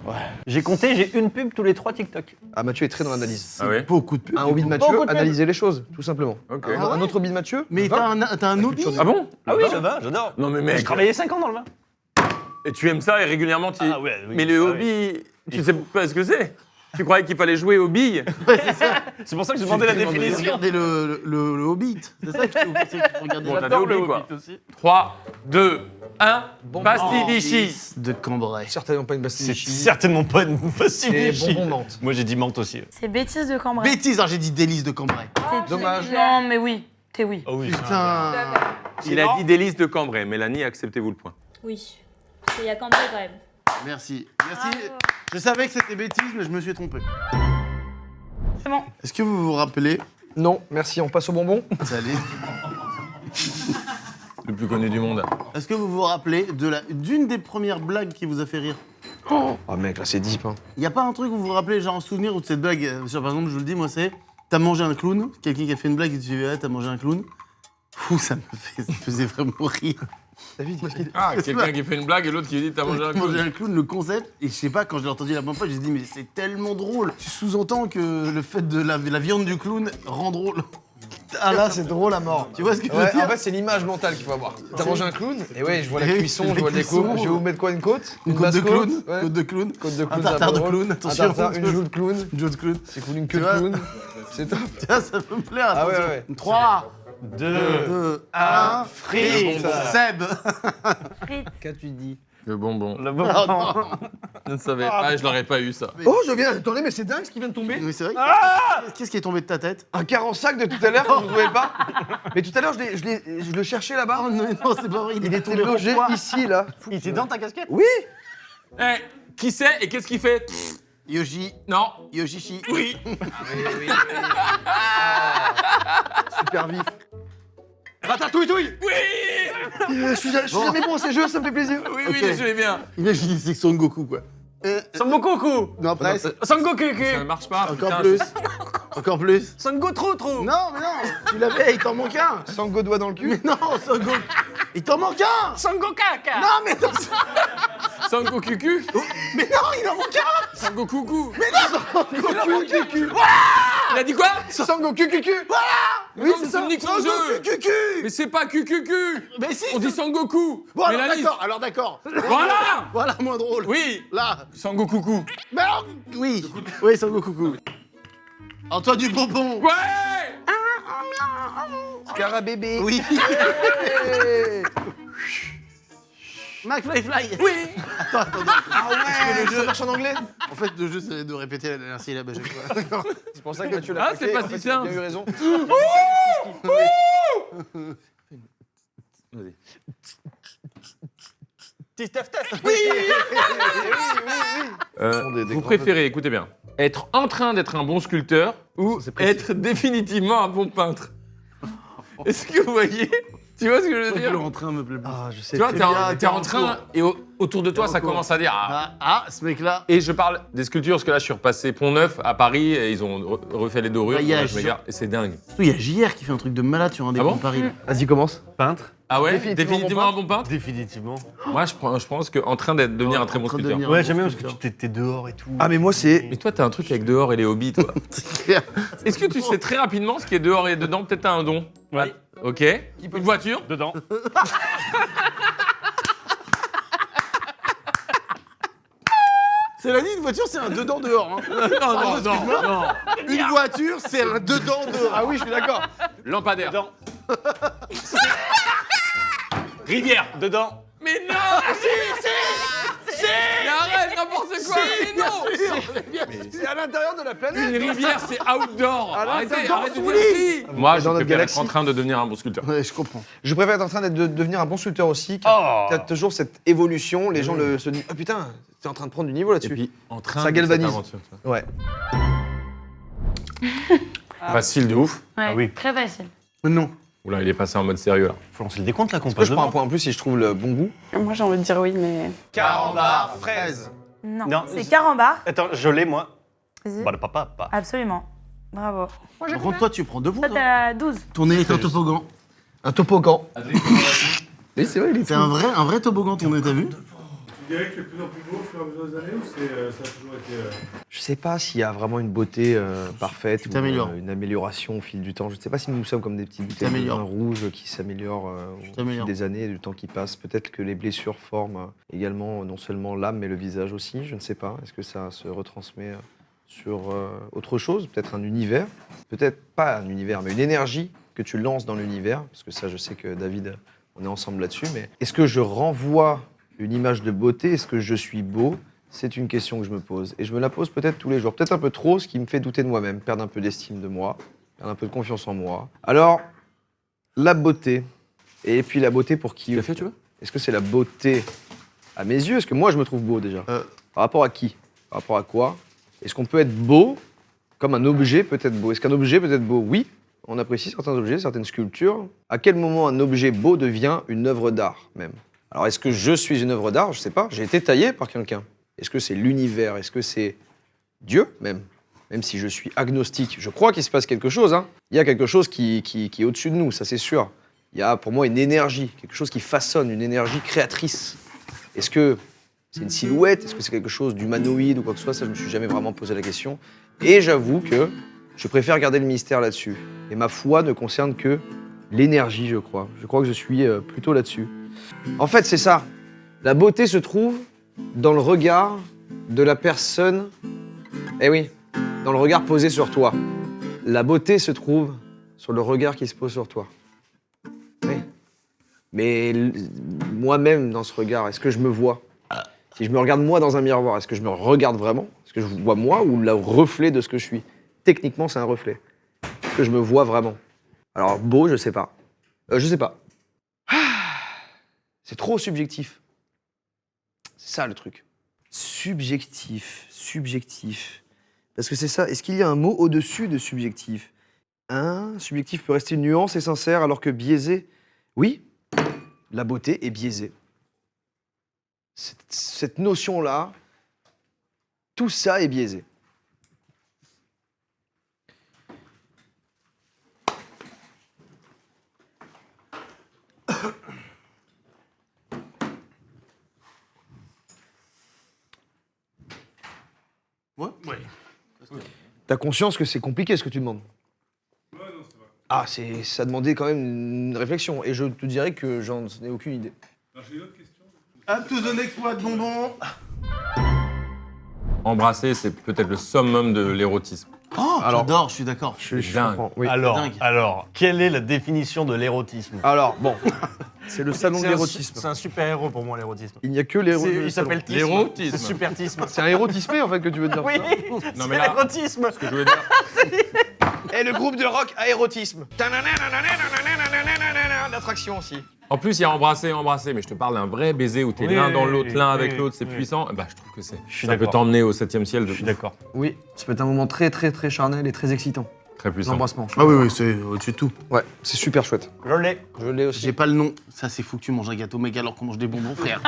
J'ai compté, j'ai une pub tous les 3 TikTok. Ah, Mathieu est très dans l'analyse. Ah ouais. Beaucoup de pubs. Un hobby de Beaucoup Mathieu, de analyser les choses, tout simplement. Ok. Un autre hobby de Mathieu? Mais vin. t'as un hobby? Ah bon? Ah oui, ça va, j'adore. Non mais mec. J'ai travaillé 5 ans dans le vin. Et tu aimes ça et régulièrement tu. Ah ouais, oui. Mais le Ah hobby, tu sais pas ce que c'est? Tu croyais qu'il fallait jouer aux billes? C'est pour ça que j'ai demandé la définition. Regardez le Hobbit. C'est ça que je pensais qu'il faut regarder. Bon, t'as J'adore fait le Hobbit, quoi. Hobbit aussi. 3, 2, 1, pastille Vichy. De Cambrai. Certainement pas une pastille C'est Vichy. certainement pas une pastille Et Vichy. bonbon menthe. Moi j'ai dit menthe aussi. C'est bêtise de Cambrai. Bêtise, j'ai dit délice de Cambrai. Dommage. Non, mais oui. T'es oui. Oh oui. Putain. Il a dit délice de Cambrai. Mélanie, acceptez-vous le point. Oui. Il y a Cambrai quand même. Merci. Je savais que c'était bêtise, mais je me suis trompé. C'est bon. Est-ce que vous vous rappelez? Non, merci, on passe au bonbon. Allez. Le plus connu du monde. Est-ce que vous vous rappelez d'une des premières blagues qui vous a fait rire? Oh mec, là c'est deep. Hein. Y a pas un truc où vous vous rappelez, genre un souvenir ou de cette blague? Par exemple, je vous le dis, moi c'est t'as mangé un clown. Quelqu'un qui a fait une blague et tu dis ouais, t'as mangé un clown. Fou, ça me faisait vraiment rire. David, Ah, quelqu'un qui fait une blague et l'autre qui dit t'as mangé un Manger clown. un clown, le concept, et je sais pas, quand je l'ai entendu la première fois, j'ai dit mais c'est tellement drôle. Tu sous-entends que le fait de la viande du clown rend drôle. Ah là, c'est drôle à mort. Tu vois ce que je veux Ouais, dire? en fait, c'est l'image mentale qu'il faut avoir. T'as mangé un clown? Et ouais, je vois la Et oui, cuisson, la je vois le cuisson, découpe. Je vais vous mettre quoi, une côte? Une côte de basse clown, ouais. côte de clown, Côte de un clown, tartare de ça clown, Un attention, tartare, une joue de clown. une joue de clown. C'est cool, une queue Tu de vois clown. C'est top. Tiens, ça peut me plaire, Ah ouais, attention. ouais. 3, 2, 1, frites. Seb. Qu'as-tu dit? Le bonbon. Oh non. Je ne savais pas, je l'aurais pas eu ça. Oh, je viens. Attendez, mais c'est dingue ce qui vient de tomber. Oui, c'est vrai. Qu'est-ce qui est tombé de ta tête? Un quart en sac de tout à l'heure que vous ne trouvez pas. Mais tout à l'heure, je le cherchais là-bas. Oh non, non, c'est pas vrai. Il était tombé en logé toi. ici, là. Il était dans ta casquette? Oui. Eh, qui c'est et qu'est-ce qu'il fait? Yoshi. Non. Yoshishi. Oui. Super vif. Ratatouille. Oui. Je suis jamais bon à ces jeux, ça me fait plaisir. Oui, Ok. oui, je l'ai bien. Imagine, c'est Son Goku, quoi. Sangoku. Non, presque. Sangoku. Ça ne marche pas. Encore putain, plus. Encore plus. Sango trop. Non, mais non. Tu l'avais, il t'en manque un. Sango doigt dans le cul. Mais non, Son Goku. Il t'en manque un. Sangokaka. Non, mais non. Sango cucu. Mais non, il en manque un. Sango coucou. Mais non, Goku, cucu. Il a dit quoi? Sango cucu. Voilà. Oui, Non, c'est mais ça. me nique mon Son jeu. Goku, cucu. Mais c'est pas cucucu. Mais si. On dit Sangoku. Bon, alors Mélanie. d'accord, alors d'accord. Voilà. Voilà, moins drôle. Oui. Là. Sango coucou. Mais alors, oui. Oui, Son Goku. Antoine du bonbon. Ouais. Scarabébé. Oui. Hey. McFly Fly. Oui. Attends. Ah ouais, Parce que le ça jeu- marche en anglais. En fait, le jeu, c'est de répéter la dernière syllabe à chaque fois. D'accord. C'est pour ça que Mathieu l'a Ah, craqué. c'est pas En si fait, il a simple. bien eu raison. Vas-y. Vous préférez, écoutez bien, être en train d'être un bon sculpteur ou être définitivement un bon peintre? Est-ce que vous voyez? Tu vois ce que je veux dire? Le en train me plaît plus. Ah, je sais. Tu vois, très bien, t'es en train et autour de toi, T'es ça en cours. commence à dire. Ah. Ce mec-là. Et je parle des sculptures parce que là, je suis repassé Pont-Neuf à Paris et ils ont refait les dorures. Bah, il y a Moi, je me Jean- garde et c'est dingue. Surtout, il y a JR qui fait un truc de malade sur un des Ah bon ponts de Paris. là. Vas-y, commence. Peintre. Ah ouais? Définitivement Définitivement bon un bon peintre? Définitivement. Moi, je pense qu'en train de devenir un très bon En train de sculpteur. devenir- Ouais, j'aime bien parce que t'es dehors et tout. Ah, mais moi, c'est. Mais toi, t'as un truc avec dehors et les hobbies, toi. Est-ce que tu sais très rapidement ce qui est dehors et dedans? Peut-être t'as un don. Ouais. Ok. Une voiture? Dedans. Cela dit, une voiture, c'est un dedans-dehors. Hein. Non. Une voiture, c'est un dedans-dehors. Ah oui, je suis d'accord. Lampadaire. Dedans. Rivière. Dedans. Mais non! Mais arrête n'importe quoi! Mais non! C'est à l'intérieur de la planète. Une rivière, c'est outdoor! Ah, là, Arrêtez, c'est dans arrêtez de son dire lit. si. Moi, je Dans notre préfère galaxie. être en train de devenir un bon sculpteur. Ouais, je comprends. Je préfère être en train de devenir un bon sculpteur aussi. Car t'as toujours cette évolution. Les gens se disent ah putain, t'es en train de prendre du niveau Et là-dessus. puis, en train Ça de galvanise. cette aventure, tu vois. Ouais. Facile de ouf. Ouais, Ah oui. très facile. Non. Oula, il est passé en mode sérieux là. Faut lancer le décompte là qu'on Est-ce que passe je prends un devant. point en plus si je trouve le bon goût? Moi, j'ai envie de dire oui, mais. Carambar, fraise. Non, Non, c'est carambar. Attends, je l'ai moi. Vas-y. Bah le papa, pas. Absolument. Bravo. Par contre, toi, tu prends 2 points. Toi, t'as 12. Ton nez est un toboggan. Un topogan. Oui, c'est vrai, il est C'est un vrai toboggan, ton nez, t'as vu? Tu dirais que c'est de plus en plus beau au fur et à mesure des années ou ça a toujours été. Je sais pas s'il y a vraiment une beauté parfaite ou t'améliores. une amélioration au fil du temps. Je ne sais pas si nous sommes comme des petites bouteilles de t'améliores. vin rouge qui s'améliorent au fil t'améliores. des années et du temps qui passe. Peut-être que les blessures forment également non seulement l'âme mais le visage aussi. Je ne sais pas. Est-ce que ça se retransmet sur autre chose, peut-être un univers, peut-être pas un univers, mais une énergie que tu lances dans l'univers, parce que ça, je sais que David, on est ensemble là-dessus, mais est-ce que je renvoie une image de beauté? Est-ce que je suis beau? C'est une question que je me pose. Et je me la pose peut-être tous les jours, peut-être un peu trop, ce qui me fait douter de moi-même, perdre un peu d'estime de moi, perdre un peu de confiance en moi. Alors, la beauté, et puis la beauté pour qui? Tu veux? Est-ce que c'est la beauté à mes yeux? Est-ce que moi, je me trouve beau déjà? Par rapport à qui? Par rapport à quoi? Est-ce qu'on peut être beau comme un objet peut être beau? Est-ce qu'un objet peut être beau? Oui, on apprécie certains objets, certaines sculptures. À quel moment un objet beau devient une œuvre d'art même? Alors, est-ce que je suis une œuvre d'art? Je sais pas. J'ai été taillé par quelqu'un. Est-ce que c'est l'univers? Est-ce que c'est Dieu même? Même si je suis agnostique, je crois qu'il se passe quelque chose. Hein. Il y a quelque chose qui est au-dessus de nous, ça c'est sûr. Il y a pour moi une énergie, quelque chose qui façonne, une énergie créatrice. Est-ce que c'est une silhouette? Est-ce que c'est quelque chose d'humanoïde ou quoi que ce soit? Ça, je me suis jamais vraiment posé la question. Et j'avoue que je préfère garder le mystère là-dessus. Et ma foi ne concerne que l'énergie, je crois. Je crois que je suis plutôt là-dessus. En fait, c'est ça. La beauté se trouve dans le regard de la personne. Eh oui, dans le regard posé sur toi. La beauté se trouve sur le regard qui se pose sur toi. Oui. Mais moi-même, dans ce regard, est-ce que je me vois? Si je me regarde moi dans un miroir, est-ce que je me regarde vraiment? Est-ce que je vois moi ou le reflet de ce que je suis? Techniquement, c'est un reflet. Est-ce que je me vois vraiment? Alors, beau, je sais pas. Je sais pas. C'est trop subjectif. C'est ça le truc. Subjectif, subjectif. Parce que c'est ça. Est-ce qu'il y a un mot au-dessus de subjectif? Subjectif peut rester nuance et sincère alors que biaisé. Oui, la beauté est biaisée. Cette notion-là, tout ça est biaisé. Ouais. T'as conscience que c'est compliqué ce que tu demandes? Ah, ça demandait quand même une réflexion. Et je te dirais que j'en ai aucune idée. J'ai une autre question. Up to the next one, bonbon. Embrasser, c'est peut-être le summum de l'érotisme. Oh, j'adore, je suis d'accord. Je comprends, oui. Alors, quelle est la définition de l'érotisme? Alors, bon, c'est le salon de l'érotisme. C'est un super-héros pour moi, l'érotisme. Il n'y a que l'érotisme. Il s'appelle Tisme. L'érotisme. C'est supertisme. C'est un érotisme en fait que tu veux dire. Oui, Non, mais c'est là, l'érotisme. ce que je veux dire, Et le groupe de rock Aérotisme. L'attraction aussi. en plus, il y a embrasser, mais je te parle d'un vrai baiser où t'es l'un dans l'autre, l'un avec l'autre, c'est puissant. Bah, je trouve que ça peut d'accord. t'emmener au 7e ciel. Je suis d'accord. Oui, ça peut être un moment très très très charnel et très excitant. Très puissant. L'embrassement. Ah oui, c'est au-dessus de tout. Ouais, c'est super chouette. Je l'ai. Je l'ai aussi. J'ai pas le nom. Ça, c'est fou que tu manges un gâteau méga alors qu'on mange des bonbons, frère.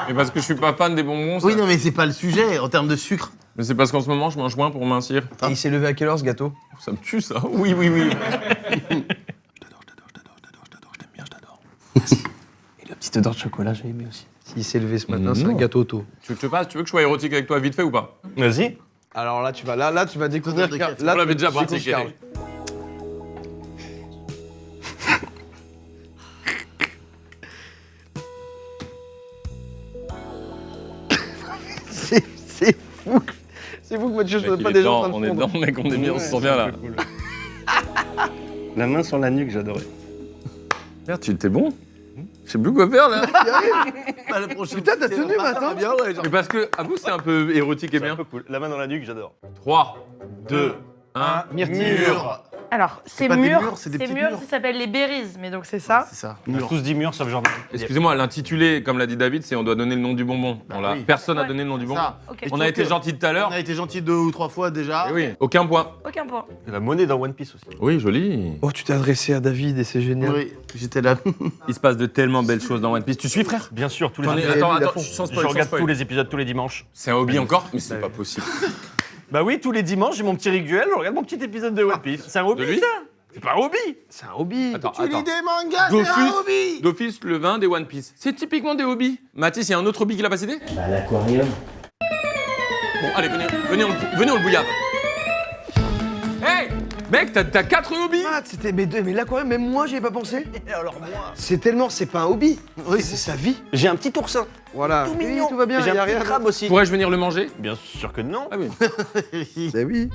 Mais parce que je suis pas fan des bonbons. ça. Oui, non, mais c'est pas le sujet en termes de sucre. Mais c'est parce qu'en ce moment, je mange moins pour mincir. Et il s'est levé à quelle heure ce gâteau? Ça me tue, ça. Oui. Et la petite odeur de chocolat, j'ai aimé aussi. S'il s'est levé ce matin, c'est un gâteau auto. Tu veux que je sois érotique avec toi vite fait ou pas? Vas-y. Alors là, tu vas découvrir. T'inquiète, Là, on l'avait déjà tu découvres pratiqué. Karl. C'est fou. C'est fou que Mathieu ne soit pas déjà en train de On est fondre. dedans, mec, on est bien, on se sent bien là. La main sur la nuque, j'adorais. Merde, t'es bon? Je sais plus quoi faire là. Putain, t'as tenu matin. Mais parce que, à vous, c'est un peu érotique et C'est un bien. peu cool. La main dans la nuque, j'adore. 3, 2, 1. Mur. Alors, c'est pas des murs, murs, c'est des petits murs, murs. ça s'appelle les berries, mais donc c'est ça. C'est ça. On a tous dit mur, sauf Jordan. Excusez-moi, l'intitulé, comme l'a dit David, c'est on doit donner le nom du bonbon. oui. Personne n'a donné le nom du bonbon. Ça. Ok. On a été gentil tout à l'heure. On a été gentil 2 ou 3 fois déjà. Eh oui, aucun point. Aucun point. Et la monnaie dans One Piece aussi. Oui, joli. Oh, tu t'es adressé à David et c'est génial. Oui, j'étais là. Il se passe de tellement belles choses dans One Piece. Tu suis, frère? Bien sûr, tous les Attends, épisodes. attends, sans spoil, Je sans regarde spoil. tous les épisodes tous les dimanches. C'est un hobby encore? Mais c'est pas possible. Bah oui, tous les dimanches, j'ai mon petit rituel, je regarde mon petit épisode de One Piece. C'est un hobby, De lui ça? C'est pas un hobby. C'est un hobby. Attends, Tu lis des mangas, c'est un D'office, hobby. d'office, le vin des One Piece. C'est typiquement des hobbies. Mathis, il y a un autre hobby qu'il a pas cité? Bah, l'aquarium. Bon, allez, venez, on le bouillave. Hey! Mec, t'as 4 hobbies. Matt, c'était mais l'aquarium, même moi, j'y ai pas pensé. Et alors moi C'est pas un hobby. Oui, c'est sa vie. J'ai un petit oursin. Voilà. Tout Oui, mignon. tout va bien, J'ai y a un petit rien. crabe aussi. Pourrais-je venir le manger? Bien sûr que non. Ah oui. Ben oui.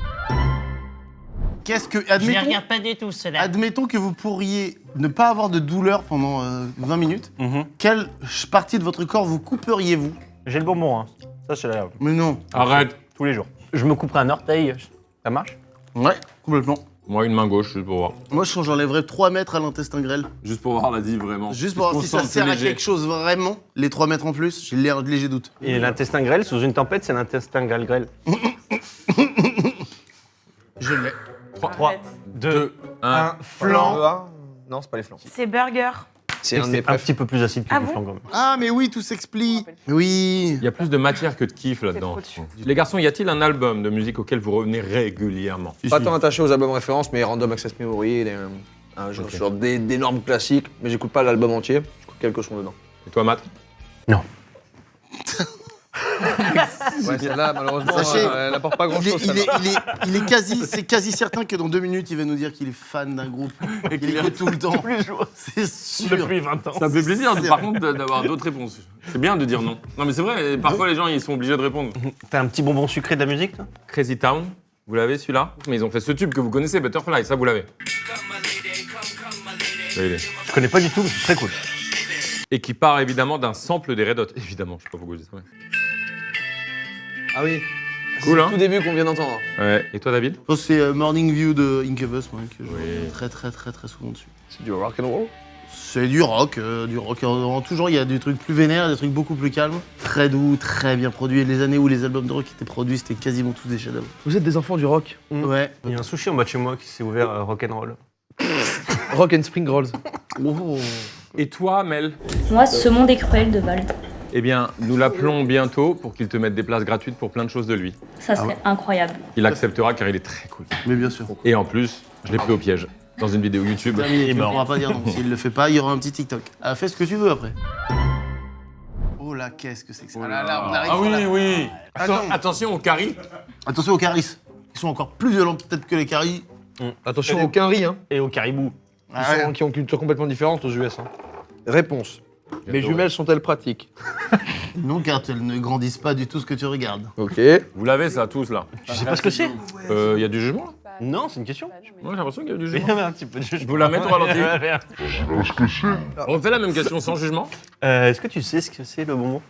Qu'est-ce que. Je les regarde pas du tout, ceux-là. Admettons que vous pourriez ne pas avoir de douleur pendant 20 minutes. Quelle partie de votre corps vous couperiez-vous? J'ai le bonbon, hein. Ça, c'est la... Mais non. Arrête. Tous les jours. Je me couperai un orteil. Ça marche? Ouais, complètement. Moi, une main gauche, juste pour voir. Moi, j'enlèverais 3 mètres à l'intestin grêle. Juste pour voir, là-dit vraiment. Juste pour voir si ça sert à quelque chose vraiment, les 3 mètres en plus, j'ai l'air de léger doute. Et l'intestin grêle, sous une tempête, c'est l'intestin grêle. Je l'ai. 3, 2, 1, Flan. Non, c'est pas les flans. C'est burger. C'est un de mes un préf. petit peu plus acide que Ah le bon flan quand même. Ah, mais oui, tout s'explique. Oui. Il y a plus de matière que de kiff là-dedans. Les garçons, y a-t-il un album de musique auquel vous revenez régulièrement? Pas tant attaché aux albums références, mais Random Access Memory, genre d'énormes classiques. Mais j'écoute pas l'album entier, j'écoute quelques sons dedans. Et toi, Matt? Non. Ouais, celle-là, malheureusement, Sachez, elle apporte pas grand-chose. c'est quasi certain que dans 2 minutes, il va nous dire qu'il est fan d'un groupe et qu'il écoute tout le temps. Tous les jours. C'est sûr. Depuis 20 ans. Ça me fait plaisir, par contre, d'avoir d'autres réponses. C'est bien de dire non. Non, mais c'est vrai, parfois les gens, ils sont obligés de répondre. T'as un petit bonbon sucré de la musique, toi? Crazy Town, vous l'avez celui-là? Mais ils ont fait ce tube que vous connaissez, Butterfly, ça vous l'avez. Je connais pas du tout, mais c'est très cool. Et qui part évidemment d'un sample des Red Hot. Évidemment, je sais pas pourquoi je dis ça. Ouais. Ah oui. Cool, hein? Tout début qu'on vient d'entendre. Ouais. Et toi, David? Oh, c'est Morning View de Incubus, moi, que je joue très souvent dessus. C'est du rock and roll. C'est du rock. Toujours, il y a des trucs plus vénères, des trucs beaucoup plus calmes. Très doux, très bien produits. Les années où les albums de rock étaient produits, c'était quasiment tous des chefs-d'œuvre. Vous êtes des enfants du rock. Ouais. Il y a un sushi en bas de chez moi qui s'est ouvert à rock'n'roll. Rock and Spring Rolls. Oh. Et toi, Mel? Moi, ce monde est cruel de Vald. Eh bien, nous l'appelons bientôt pour qu'il te mette des places gratuites pour plein de choses de lui. Ça serait incroyable. Il acceptera car il est très cool. Mais bien sûr. Et en plus, je l'ai pris au piège dans une vidéo YouTube. Terminé, tu ne pourras pas dire non. S'il le fait pas, il y aura un petit TikTok. Ah, fais ce que tu veux après. Oh là, qu'est-ce que c'est que ça? Ah, Là, on arrive ah oui, là. oui. Attends. Attention aux caries. Attention aux caris. Ils sont encore plus violents peut-être que les caris. Attention, aucun riz, hein. Et au caribou. Qui ont une culture complètement différente aux US. Hein. Réponse. Mes jumelles sont-elles pratiques? Non, car elles ne grandissent pas du tout ce que tu regardes. Ok. Vous l'avez ça tous là? Tu sais pas ce que c'est? Il y a du jugement là? Non, c'est une question. Moi j'ai l'impression qu'il y a du Il y jugement. avait un petit peu de jugement. Vous la mettez au ralenti? Est-ce que c'est? On fait la même question sans jugement. Est-ce que tu sais ce que c'est le bonbon?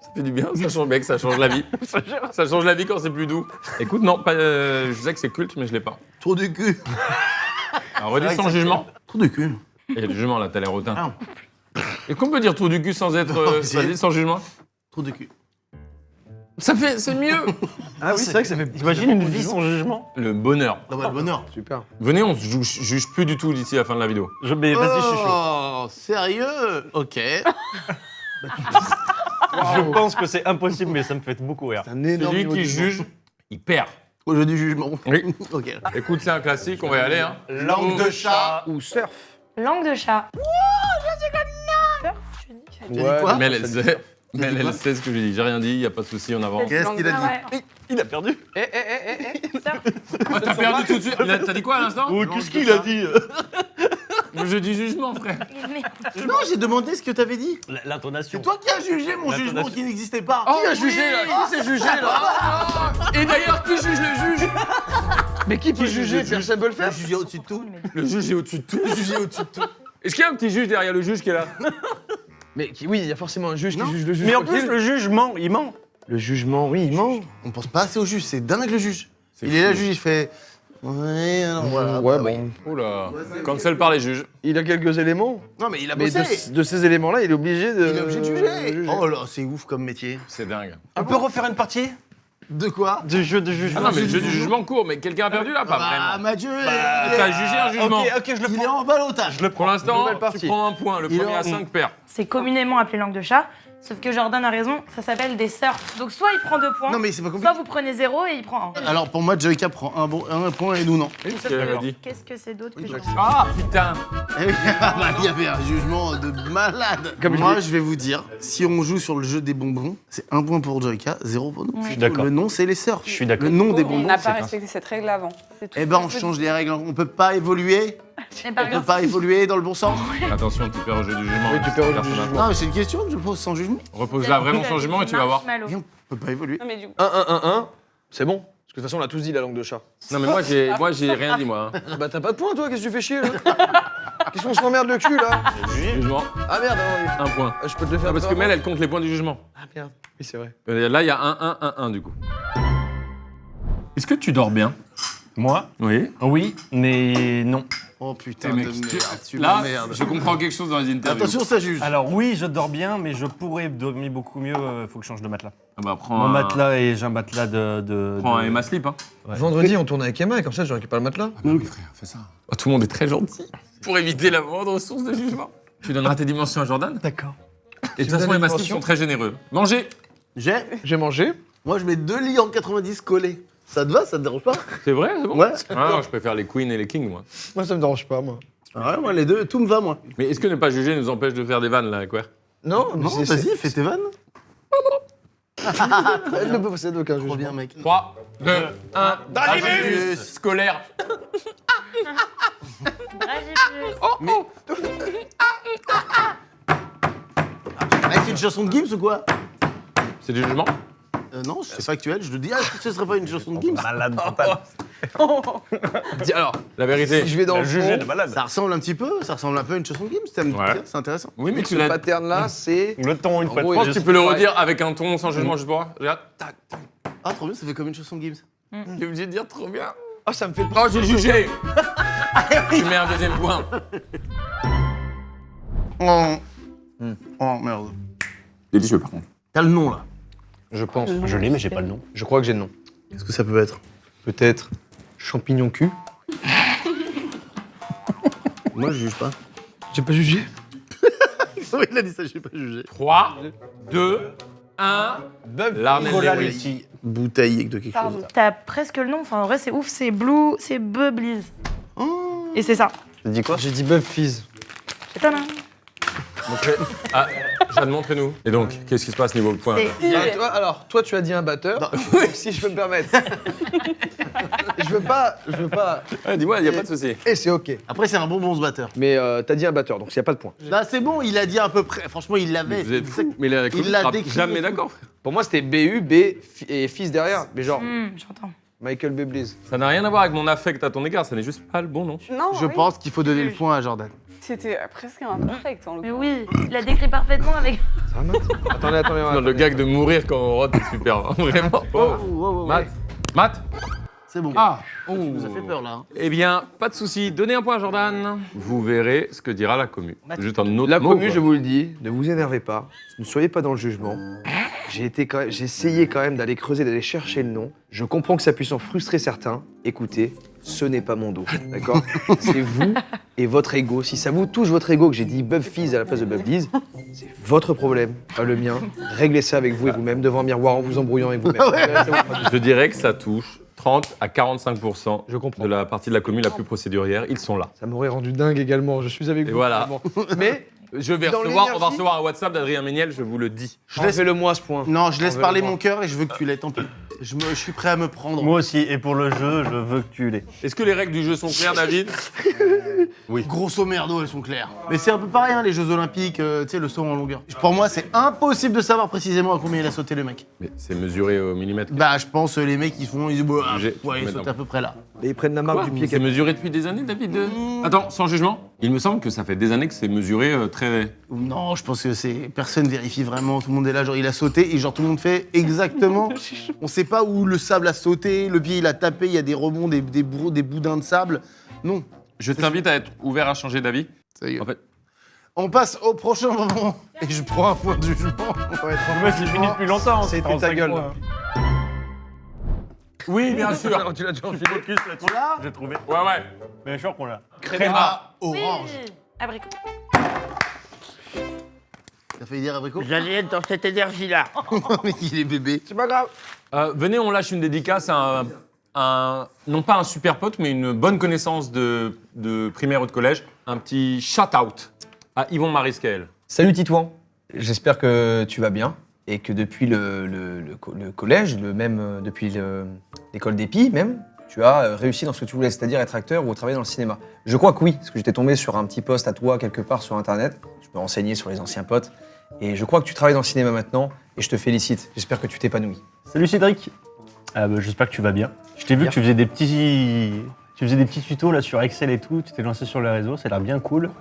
Ça fait du bien, ça change, mec, ça change la vie. Ça change la vie quand c'est plus doux. Écoute, non, pas, je sais que c'est culte, mais je l'ai pas. Trop du cul. Alors redis sans jugement. Trop du cul. Il y a du jugement là, t'as l'air hautain. Ah. Et qu'on peut dire trou du cul sans être. Vas-y, sans jugement? Trop du cul. Ça fait. C'est mieux! Ah oui, c'est vrai que ça fait. T'imagines une vie sans jugement? Le bonheur. Ah bah, le bonheur. Super. Venez, on se juge plus du tout d'ici la fin de la vidéo. Mais vas-y, je suis chaud. Oh, sérieux? Ok. Je pense que c'est impossible, mais ça me fait beaucoup rire. Un énorme Celui niveau qui de juge, il perd. Au jeu du jugement. Oui. Ok. Écoute, c'est un classique, on va y aller. Hein. Langue de chat. Ou surf. Langue de chat. Surf, tu dis. Tu as dit quoi? Mais elle sait ce que je dis. J'ai rien dit, y a pas de souci, on avance. Qu'est-ce qu'il a dit? Ouais. Il a perdu. Surf. Oh, t'as perdu tout de suite. T'as dit quoi à l'instant? Qu'est-ce qu'il a dit? Le jeu du jugement, frère. Non, j'ai demandé ce que t'avais dit. L'intonation. C'est toi qui as jugé mon jugement qui n'existait pas. Qui a jugé là? Qui s'est jugé là? Et d'ailleurs, qui juge le juge? Mais qui peut juger? Personne peut le faire. Le juge est au-dessus de tout. Le juge est au-dessus de tout. Le juge est au-dessus de tout. Est-ce qu'il y a un petit juge derrière le juge qui est là? Mais oui, il y a forcément un juge qui juge le juge. Mais en plus, le juge ment, il ment. Le jugement, oui, il ment. On pense pas assez au juge, c'est dingue le juge. C'est Il est là, le fou. juge, il fait. Ouais, alors voilà. Ouais, bah, bon. Oula. Cancel par les juges. Il a quelques éléments. Non, mais il a Mais bossé. de ces éléments-là, il est obligé de. Il est obligé de juger. Oh là, c'est ouf comme métier. C'est dingue. On peut refaire une partie? De quoi? Du jeu de jugement. Ah non, mais le jeu du jugement court, mais quelqu'un a perdu là? Pas Ah, vraiment. Mathieu, T'as jugé un jugement. Ok, je le il est en balotage. Pour l'instant, Nouvelle partie. tu prends un point. Le Il est premier à en- 5 perd. C'est communément appelé langue de chat. Sauf que Jordan a raison, ça s'appelle des surfs. Donc soit il prend 2 points, Non, mais c'est pas compliqué. soit vous prenez 0 et il prend 1. Alors pour moi, Joyka prend un point et nous non. Sauf que qu'est-ce que c'est d'autre que je Ah putain. Eh oui, il y avait un jugement de malade. Moi, je vais vous dire, si on joue sur le jeu des bonbons, c'est 1 point pour Joyka, 0 pour nous. Je suis d'accord. Le nom, c'est les surfs. Je suis d'accord. Le nom des On bonbons, n'a c'est pas un- respecté cette règle avant. Eh ben, on change les règles. On peut pas évoluer. On peut pas évoluer dans le bon sens. Attention, tu perds au jeu du jugement. Oui, tu perds au jeu du jugement. Non, mais c'est une question que je pose sans jugement. Repose-la vraiment sans jugement et tu vas voir. Et on peut pas évoluer. 1, c'est bon. Parce que de toute façon, on a tous dit la langue de chat. Non mais moi j'ai rien dit moi. Bah t'as pas de point toi, qu'est-ce que tu fais chier là? Qu'est-ce qu'on se l'emmerde le cul là? Jugement. Ah merde, non, 1 point. je peux te le faire. Ah, parce que Mel elle compte les points du jugement. Ah merde, oui c'est vrai. Là il y a 1 du coup. Est-ce que tu dors bien? Moi? Oui. Oui, mais non. Oh putain Eh, de mec, merde, tu là, m'emmerdes. je comprends quelque chose dans les interviews. Attention, ça juge. Alors oui, je dors bien, mais je pourrais dormir beaucoup mieux. Faut que je change de matelas. Ah bah prends Mon un... matelas et j'ai un matelas de. Prends un Emma Slip hein. Ouais. Vendredi, on tourne avec Emma et comme ça, je récupère le matelas. Ah bah oui frère, fais ça. Oh, tout le monde est très gentil. Pour éviter la moindre source de jugement. Tu donneras tes dimensions à Jordan. D'accord. Et de toute façon, les Emma Slip sont très généreux. Mangez. J'ai mangé. Moi, je mets 2 lits en 90 collés. Ça te va? Ça te dérange pas? C'est vrai, c'est bon? Ouais. Ah non, je préfère les queens et les kings moi. Moi, ça me dérange pas, moi. Ah ouais, moi, les deux, tout me va, moi. Mais est-ce que ne pas juger nous empêche de faire des vannes là, quoi? Non, Non, vas-y, fais tes vannes. Elle ne peut posséder aucun jugement. Trop bien, mec. 3, 2, 1, Dragibus scolaire. C'est une chanson de Gims ou quoi? C'est du jugement? Non, c'est factuel. Je te dis, est-ce que ce serait pas une chanson de Gims? Malade mental. Alors, la vérité. Si je vais dans le jugé fond, de malade. Ça ressemble un petit peu, ça ressemble un peu à une chanson de Gims. Ça me dit Ouais. bien, c'est intéressant. Oui, mais tu ce l'as. pattern là, c'est. Le ton une En fois de gros, Je plus. pense que tu peux le redire avec un ton sans jugement, juste pour voir. Regarde. Tac, tac. Ah, trop bien, ça fait comme une chanson de Gims. T'es obligé de dire trop bien. Oh, ça me fait. Oh, j'ai jugé. Tu mets un deuxième point. Oh. Oh, merde. Délicieux par contre. T'as le nom, là. Je pense. Je l'ai, mais j'ai pas le nom. Je crois que j'ai le nom. Qu'est-ce que ça peut être? Peut-être champignon cul. Moi, je juge pas. J'ai pas jugé. Oui, il a dit ça, j'ai pas jugé. 3, 2, 1. L'arnelle des Willy. Ici, bouteille de quelque chose. T'as presque le nom, enfin en vrai c'est ouf, c'est Blue, c'est Bubblies. Et c'est ça. T'as dit quoi? J'ai dit Bub Fizz. C'est pas mal. Ah, Jeanne, montrez-nous. Et donc, qu'est-ce qui se passe niveau point? Toi, tu as dit un batteur. Donc, si je peux me permettre. je veux pas. Ouais, dis-moi, il n'y a pas de souci. Et c'est ok. Après, c'est un bonbon ce batteur. Mais t'as dit un batteur, donc il n'y a pas de point. Là, c'est bon, il a dit à peu près. Franchement, il l'avait. Vous êtes fous, mais la Il l'a sera décrit. jamais d'accord, frère. Pour moi, c'était BU, B et Fizz derrière. Mais genre, J'entends. Michael Bublé. Ça n'a rien à voir avec mon affect à ton égard, ça n'est juste pas le bon nom. Non, Je oui. pense qu'il faut donner le point à Jordan. C'était presque un perfect en Mais l'occurrence. oui, il a décrit parfaitement avec. Attendez. Non, le gag de mourir quand on rote, c'est super, hein, vraiment. Matt C'est bon. Ah Ça nous a fait peur, là. hein. Eh bien, pas de souci, donnez un point à Jordan. Vous verrez ce que dira la commu. Juste un autre La mot, commu, quoi. je vous le dis, ne vous énervez pas. Ne soyez pas dans le jugement. J'ai essayé quand même d'aller creuser, d'aller chercher le nom. Je comprends que ça puisse en frustrer certains. Écoutez, ce n'est pas mon dos, d'accord? C'est vous et votre ego. Si ça vous touche votre ego que j'ai dit Bub Fizz à la place de Bubblies, c'est votre problème, pas le mien. Réglez ça avec vous et vous-même devant un miroir en vous embrouillant avec vous-même. Je dirais que ça touche 30 à 45% Je comprends. de la partie de la commune la plus procédurière. Ils sont là. Ça m'aurait rendu dingue également. Je suis avec Et vous. voilà. vraiment. Mais Je vais Dans on va l'énergie- recevoir un WhatsApp d'Adrien Méniel, je vous le dis. enlevez-le moi à ce point. Non, je laisse Enlevez-le parler moi. mon cœur et je veux que tu l'aies, tant pis. Je suis prêt à me prendre. Moi aussi, et pour le jeu, je veux que tu l'aies. Est-ce que les règles du jeu sont claires, David? Oui. Grosso merdo, elles sont claires. Mais c'est un peu pareil, hein, les Jeux Olympiques, tu sais, le saut en longueur. Pour moi, c'est impossible de savoir précisément à combien il a sauté le mec. Mais c'est mesuré au millimètre. Bah, je pense, les mecs, ils disent, bah, Jugé, ouais, il maintenant. saute à peu près là. Et ils prennent la marque Quoi du pied. C'est mesuré depuis des années, David? Attends, sans jugement. Il me semble que ça fait des années que c'est mesuré très... Non, je pense que c'est. Personne vérifie vraiment, tout le monde est là, genre il a sauté et genre tout le monde fait exactement. On sait pas où le sable a sauté, le pied il a tapé, il y a des rebonds, des boudins de sable. Non. Je t'invite à être ouvert à changer d'avis. Ça y est. En fait, On passe au prochain moment et je prends un point de jugement. On va être en Moi, c'est fini depuis longtemps. C'est ta gueule. oui, bien sûr. Tu l'as déjà enfilé. Focus là-dessus. J'ai trouvé. Ouais. Bien sûr qu'on l'a. Créma orange. Abricot. T'as failli dire abricot? J'allais être dans cette énergie-là. Mais il est bébé. C'est pas grave. Venez, on lâche une dédicace à non pas un super pote, mais une bonne connaissance de primaire ou de collège. Un petit shout-out à Yvon Marisquel. Salut Titouan, j'espère que tu vas bien et que depuis le collège, depuis l'école d'Épi même, tu as réussi dans ce que tu voulais, c'est-à-dire être acteur ou travailler dans le cinéma. Je crois que oui, parce que j'étais tombé sur un petit post à toi quelque part sur internet, je me renseignais sur les anciens potes, et je crois que tu travailles dans le cinéma maintenant, et je te félicite, j'espère que tu t'épanouis. Salut Cédric, j'espère que tu vas bien. Je t'ai vu que tu faisais des petits tutos là sur Excel et tout, tu t'es lancé sur les réseaux, ça a l'air bien cool.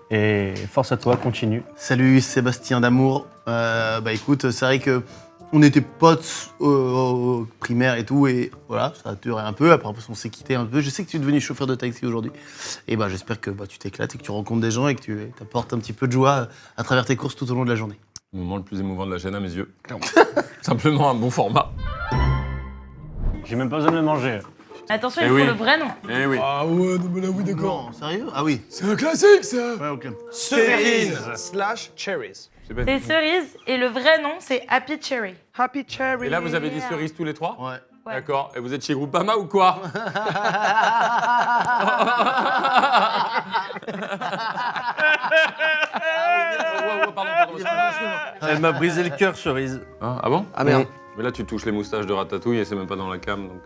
Et force à toi, continue. Salut Sébastien d'Amour. Écoute, c'est vrai que on était potes au primaire et tout, et voilà, ça a duré un peu, après on s'est quitté un peu. Je sais que tu es devenu chauffeur de taxi aujourd'hui, et j'espère que tu t'éclates et que tu rencontres des gens et que tu apportes un petit peu de joie à travers tes courses tout au long de la journée. Le moment le plus émouvant de la chaîne à mes yeux. Simplement un bon format. J'ai même pas besoin de le manger. Attention, Eh il oui. faut le vrai nom. Eh oui. Ah ouais, non mais là oui, d'accord. Non, sérieux? Ah oui. C'est un classique, ça. Ouais, ok. Cerise/cherries. C'est cerise et le vrai nom c'est Happy Cherry. Happy Cherry. Et là, vous avez dit cerise tous les trois? Ouais. Ouais. D'accord. Et vous êtes chez Groupama ou quoi? Elle m'a brisé le cœur, cerise. Ah bon? Ah merde. Mais là, tu touches les moustaches de Ratatouille et c'est même pas dans la cam, donc...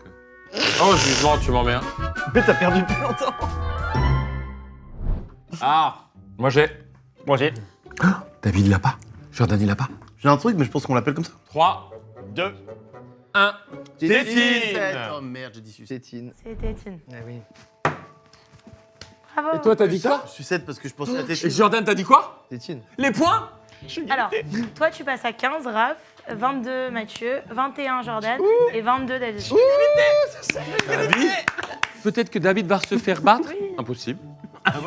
Oh, jugement, tu m'en mets un. Mais t'as perdu depuis longtemps. Ah, moi j'ai... Moi j'ai. David il l'a pas. Jordan il l'a pas. J'ai un truc, mais je pense qu'on l'appelle comme ça. 3, 2, 1... Tétine. Oh merde, j'ai dit sucette. Tétine. C'est Tétine. Ah oui. Bravo. Et toi, t'as dit quoi? Sucette parce que je pensais à Et tétine. Jordan, t'as dit quoi? Tétine. Les points? Alors, toi tu passes à 15 Raph, 22 Mathieu, 21 Jordan et 22 David. David? Peut-être que David va se faire battre? Impossible.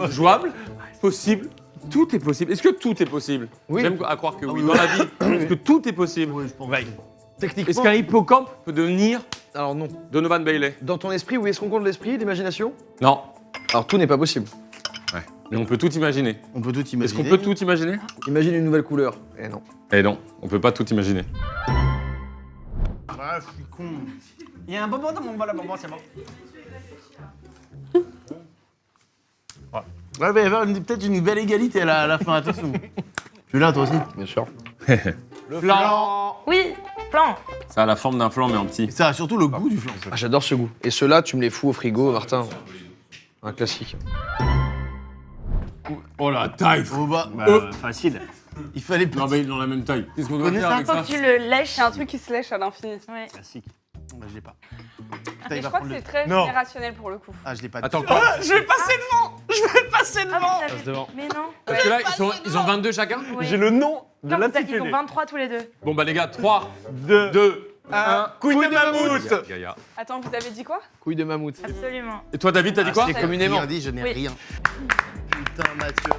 Jouable? Possible. Tout est possible. Est-ce que tout est possible? Oui. J'aime à croire que oui. Dans la vie, est-ce que tout est possible? Oui, je pense. Techniquement. Est-ce qu'un hippocampe peut devenir Alors non. Donovan Bailey? Dans ton esprit, oui, est-ce qu'on compte l'esprit, l'imagination? Non. Alors tout n'est pas possible. Ouais. Mais on peut tout imaginer. On peut tout imaginer. Est-ce qu'on peut tout imaginer? Imagine une nouvelle couleur. Eh non. Eh non, on peut pas tout imaginer. Ah, je suis con. Il y a un bonbon dans mon bol à bonbons, c'est bon. Ouais, il va y avoir peut-être une belle égalité à la fin, attention. Julien, toi aussi? Bien sûr. Le flan. Oui, plan. Ça a la forme d'un flan, mais en petit. Ça a surtout le goût du flan. Ah, j'adore ce goût. Et ceux-là, tu me les fous au frigo, Martin. Un classique. Oh la taille! Oh bah, Facile. il fallait Non, mais dans la même taille. Qu'est-ce qu'on doit faire avec Faut ça? que tu le lèches. C'est un truc qui se lèche à l'infini. Ouais. Classique. Bah, je l'ai pas. Mais je crois que c'est très Non. générationnel pour le coup. Ah, je l'ai pas. Attends, quoi? Je vais passer devant. Je vais passer Ah, devant. vous avez- Mais non. Parce que là, ils ont 22 chacun? Oui. J'ai le nom de Non, ils l'intitulé. ont 23 tous les deux. Bon, bah les gars, 3, 2, 2, 1. couille de mammouth. Gaïa. Attends, vous avez dit quoi? Couille de mammouth. Absolument. Et toi, David, t'as dit quoi? C'est communément. Rien dit, je n'ai Oui. rien. Putain, Mathieu.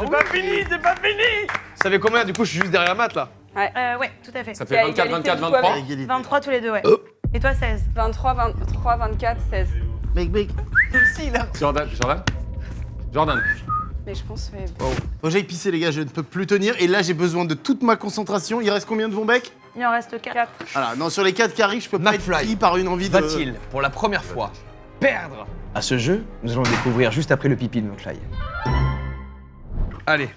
C'est pas fini, c'est pas fini. Ça fait combien? Du coup, je suis juste derrière Matt, là. Ouais, tout à fait. Ça Il y a fait 24, égalité 24, du coup 23. avec- Égalité. 23 tous les deux, ouais. Et toi, 16. 23, 23, 24, 16. Mec. Jordan. Mais je pense, ouais. Faut que j'aille pisser, les gars, je ne peux plus tenir. Et là, j'ai besoin de toute ma concentration. Il reste combien de vos becs? Il en reste 4. Voilà, non, sur les 4 qui arrivent, je peux pas être McFly pris par une envie de. Va-t-il, pour la première fois, perdre à ce jeu? Nous allons le découvrir juste après le pipi de McFly. Allez.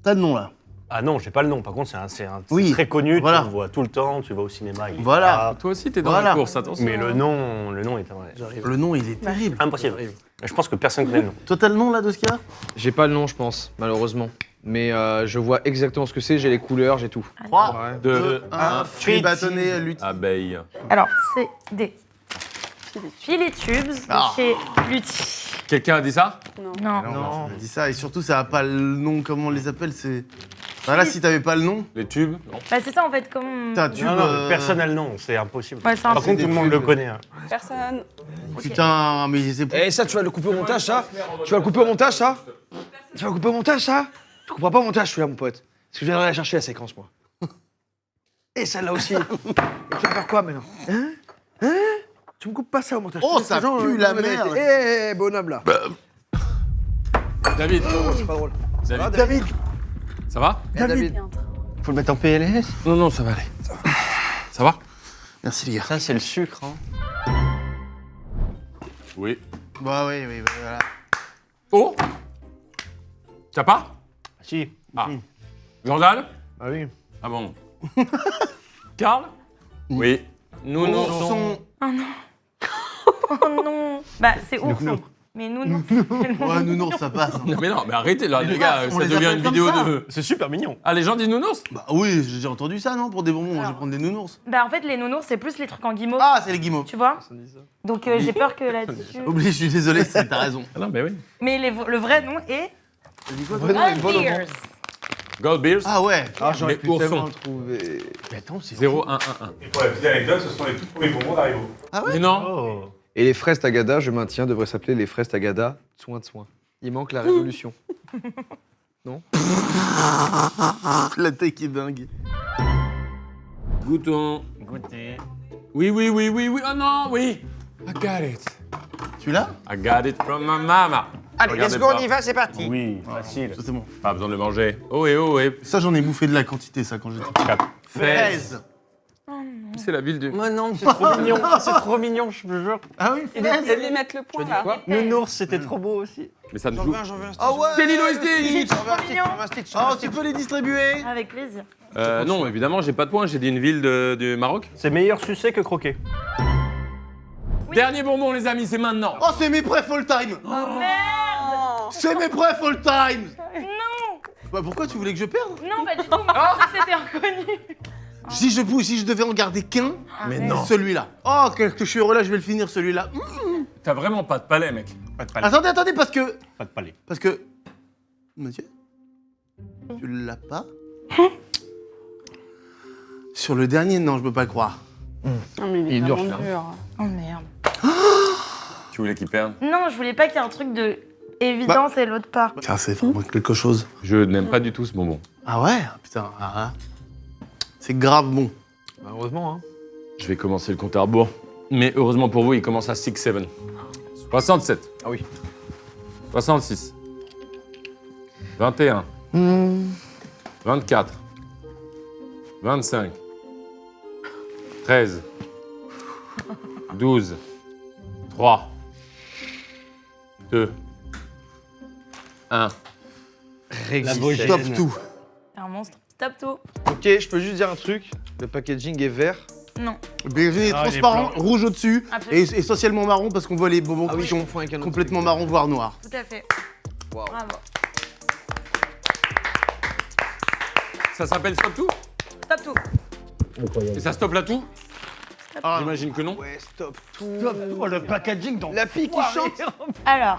T'as le nom, là. Ah non, j'ai pas le nom. Par contre, c'est Oui, très connu. voilà. Tu le vois tout le temps. Tu vas au cinéma. il est Voilà. là. Toi aussi, t'es dans Voilà. la course, attention. Mais le nom est Le nom, il est terrible. impossible. Je pense que personne connaît le nom. Toi, t'as le nom, là, de ce qu'il y a? J'ai pas le nom, je pense, malheureusement. Mais je vois exactement ce que c'est, j'ai les couleurs, j'ai tout. 3, 2, 2, 1. Fruits bâtonnés, lutte. Abeille. Alors, c'est des Philitubes Ah. chez Lutti. Quelqu'un a dit ça? Non. Non, on a dit ça. Et surtout, ça a pas le nom, comment on les appelle, c'est. Bah là, si t'avais pas le nom. Les tubes? Non. Bah, c'est ça en fait, comme. T'as un tube. Non, personne n'a le nom. C'est impossible. Ouais, c'est Par impossible. contre, tout le monde le connaît. hein. Personne. Putain, mais c'est. Eh, ça, tu vas le couper au montage, ça? Tu vas le couper au montage, ça? Tu vas le couper au montage, ça? Tu comprends pas au montage, celui-là, mon pote. Parce que je viendrai la chercher, la séquence, moi. Et celle-là aussi. Et tu vas faire quoi, maintenant? Hein? Tu me coupes pas ça au montage. Oh, ça pue la merde. Eh, bonhomme, là. David. C'est pas drôle. David. Ça va David. Faut le mettre en PLS. Non, ça va aller. Ça va Merci les gars. Ça, c'est le sucre. Hein. Oui. Bah oui, voilà. Oh T'as pas Si. Ah. Jordan Ah oui. Ah bon. Karl Oui. Nounours. Oh non. Oh non. Bah, c'est ourson. Mais nounours. Ouais, nounours, ça passe. hein. Non, mais arrêtez là, les gars, on ça les devient appelle une comme vidéo ça. de. C'est super mignon. Ah, les gens disent nounours Bah oui, j'ai déjà entendu ça, non? Pour des bonbons, je vais prendre des nounours. Bah, en fait, les nounours, c'est plus les trucs en guimauve. Ah, c'est les guimauves. Tu vois? Donc, j'ai peur que là-dessus. Oublie, je suis désolé, t'as raison. Ah non, mais oui. Mais le vrai nom est. Goldbeers. Goldbeers Ah ouais. Ah, j'aurais Mais pu ourson. tellement le trouver. Mais attends, c'est 0, 1, 1, 1. Et pour la petite anecdote, ce sont les tout premiers bonbons d'Haribo. Ah ouais? Mais non Oh. Et les fraises Tagada, je maintiens, devraient s'appeler les fraises Tagada soin de soin. Il manque la révolution. Non? La tech est dingue. Goûtons. Goûter. Oui. Oh non, oui. I got it. Tu l'as? I got it from my mama. Allez, Regardez let's go, pas. on y va, c'est parti. Oui, facile. Ça, c'est bon. Pas besoin de le manger. Oh et. Ça, j'en ai bouffé de la quantité, ça, quand j'étais petit. Fraise. C'est la ville du. Moi non, c'est trop mignon. C'est trop mignon, je te jure. Ah oui, Il lui mettre le point là. Nounours, c'était trop beau aussi. Mais ça ne joue. J'en veux un Ah ouais! C'est Lilo et Stitch. Trop mignon. Oh, tu peux les distribuer? Avec plaisir. Non, évidemment, j'ai pas de points. J'ai dit une ville du Maroc. C'est meilleur sucé que croqué. Dernier bonbon, les amis, c'est maintenant. Oh, c'est mes prefs all time! Oh merde. C'est mes prefs all time! Non. Bah pourquoi tu voulais que je perde? Non, pas du tout. Moi, je pensais que c'était inconnu. Si je devais en garder qu'un, Mais non. celui-là. Oh, que je suis heureux là, je vais le finir celui-là. T'as vraiment pas de palais, mec. Pas de palais. Attendez, parce que... Pas de palais. Parce que... Mathieu? Tu l'as pas? Sur le dernier, non, je peux pas le croire. Non, mais il est dur, vraiment celui-là. dur. Oh merde. Tu voulais qu'il perde. Non, je voulais pas qu'il y ait un truc de évidence et l'autre pas. Tiens, c'est vraiment quelque chose. Je n'aime pas du tout ce bonbon. Ah ouais? Putain, c'est grave bon. Heureusement, hein. Je vais commencer le compte à rebours. Mais heureusement pour vous, il commence à 6-7. 67. Ah oui. 66. 21. 24. 25. 13. 12. 3. 2. 1. Top tout. C'est un monstre. Stop tout. Ok, je peux juste dire un truc. Le packaging est vert. Non. Le packaging est transparent, rouge au-dessus, et Absolument. essentiellement marron parce qu'on voit les bonbons Ah oui, qui je sont confonds avec un autre complètement truc. marron, voire noir. Tout à fait. Wow. Bravo. Ça s'appelle Stop Tout Stop tout. Et ça stoppe là tout Ah, J'imagine que non. Ouais, stop tout. Oh, le packaging dans La fille qui chante. Alors,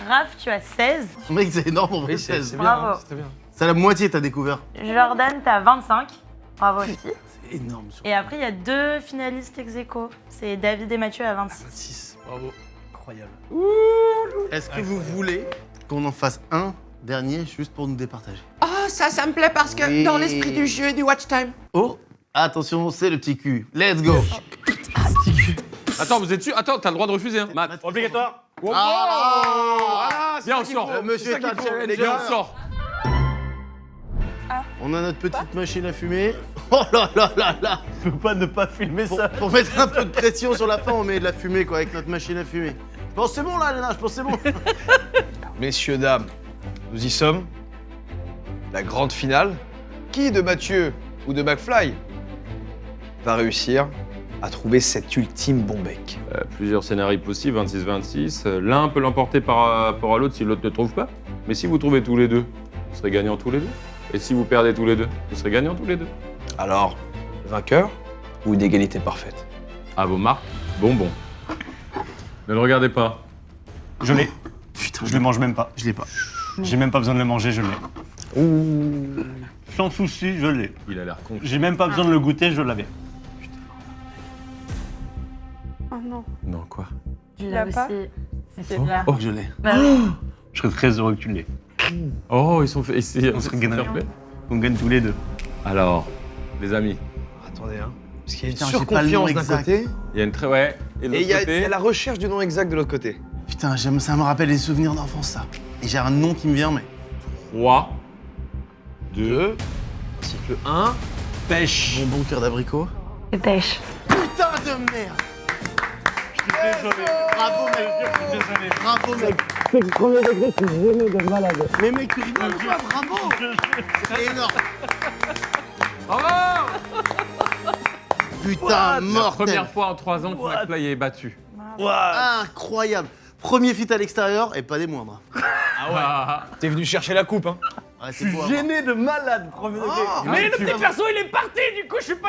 Raph, tu as 16. Mec, c'est énorme en vrai, Oui, c'est 16. bien. Bravo. hein, c'est bien. C'est la moitié, t'as découvert. Jordan, t'as 25. Bravo aussi. C'est énorme. Et après, il y a 2 finalistes ex aequo. C'est David et Mathieu à 26. 6. Bravo. Incroyable. Est-ce que vous voulez qu'on en fasse un dernier juste pour nous départager? Oh, ça me plaît parce que Oui. dans l'esprit du jeu et du watch time. Oh, attention, c'est le petit cul. Let's go. Attends, vous êtes sûr? Attends, t'as le droit de refuser, hein. Matt. Obligatoire. Wow. Ah, Viens, on sort. Monsieur C'est ça qu'il faut, Challenger. les Viens, gars. on sort. On a notre petite machine à fumer. Oh là là là là. Je peux pas ne pas filmer ça. Pour mettre un peu de pression sur la fin, on met de la fumée quoi, avec notre machine à fumer. Je pense que c'est bon là, Léna, je pense que c'est bon. Messieurs, dames, nous y sommes. La grande finale. Qui de Mathieu ou de McFly va réussir à trouver cet ultime bon bec? Plusieurs scénarios possibles, 26-26. L'un peut l'emporter par rapport à l'autre si l'autre ne trouve pas. Mais si vous trouvez tous les deux, vous serez gagnants tous les deux. Et si vous perdez tous les deux, vous serez gagnants tous les deux. Alors, vainqueur ou une égalité parfaite? À vos marques, bonbons. Ne le regardez pas. Je l'ai. Putain, Je le mange même pas. Je l'ai pas. J'ai même pas besoin de le manger, je l'ai. Ouh. Sans souci, je l'ai. Il a l'air con. J'ai même pas besoin de le goûter, je l'avais. Oh non. Non, quoi? Tu l'as pas aussi. C'est bien. Oh, je l'ai. Bah oui. Je serais très heureux que tu l'aies. Oh, ils sont faits ici. On serait gagnants. On gagne tous les deux. Alors, les amis, Attendez, hein. Parce qu'il y a une Putain, j'ai pas le nom surconfiance d'un exact. côté. il y a une très... Ouais. Et de Et il l'autre y, a côté... la recherche du nom exact de l'autre côté. Putain, ça me rappelle les souvenirs d'enfance ça. Et j'ai un nom qui me vient, mais. 3, 2, cycle 1, pêche. Bonbon cœur d'abricot. Et pêche. Putain de merde. Bravo mec. Bravo mec. C'est le premier degré, je suis gêné de malade. Mais mec, tu rigoles pas, bravo. C'est énorme. Bravo. Putain, La mortel. première fois en 3 ans que McFly est battu. Incroyable. Premier feat à l'extérieur et pas des moindres. Ah T'es venu chercher la coupe, hein. Ouais, Je suis gêné de malade, premier degré. Mais le petit perso, il est parti, du coup, je suis pas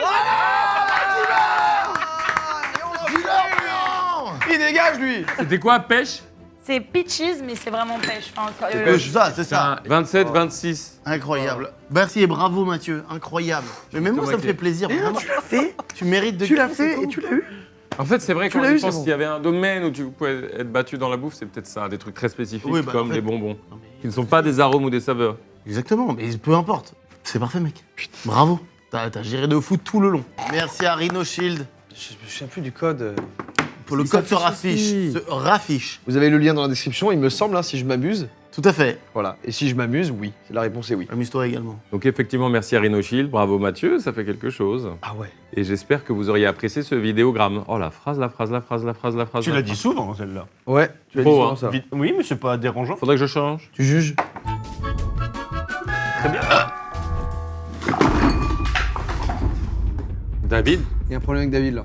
Il dégage lui. C'était quoi, pêche? C'est peaches, mais c'est vraiment pêche. Enfin, C'est ça. 27, 26. Incroyable. Merci et bravo Mathieu, incroyable. Mais même moi ça me fait plaisir. Vraiment. Tu l'as fait. Tu mérites de. Tu l'as fait et tu l'as eu. En fait, c'est vrai Tu quand l'as on eu, y pense c'est bon. qu'il y avait un domaine où tu pouvais être battu dans la bouffe, c'est peut-être ça, des trucs très spécifiques Oui, bah, comme en fait- les bonbons, qui ne sont pas des arômes ou des saveurs. Exactement, mais peu importe. C'est parfait mec. Bravo. T'as géré de fou tout le long. Merci à Rhino Shield. Je me souviens plus du code. Pour le Il code se s'affiche. raffiche. Vous avez le lien dans la description, il me semble, hein, si je m'amuse. Tout à fait. Voilà. Et si je m'amuse, oui. La réponse est oui. Amuse-toi également. Donc effectivement, merci à Rhino Shield, bravo Mathieu, ça fait quelque chose. Ah ouais. Et j'espère que vous auriez apprécié ce vidéogramme. Oh la phrase. Tu l'as dit souvent, celle-là. Ouais, tu l'as dit Trop, souvent, hein. ça. Oui, mais c'est pas dérangeant. Faudrait que je change. Tu juges. Très bien. David, Il y a un problème avec David là.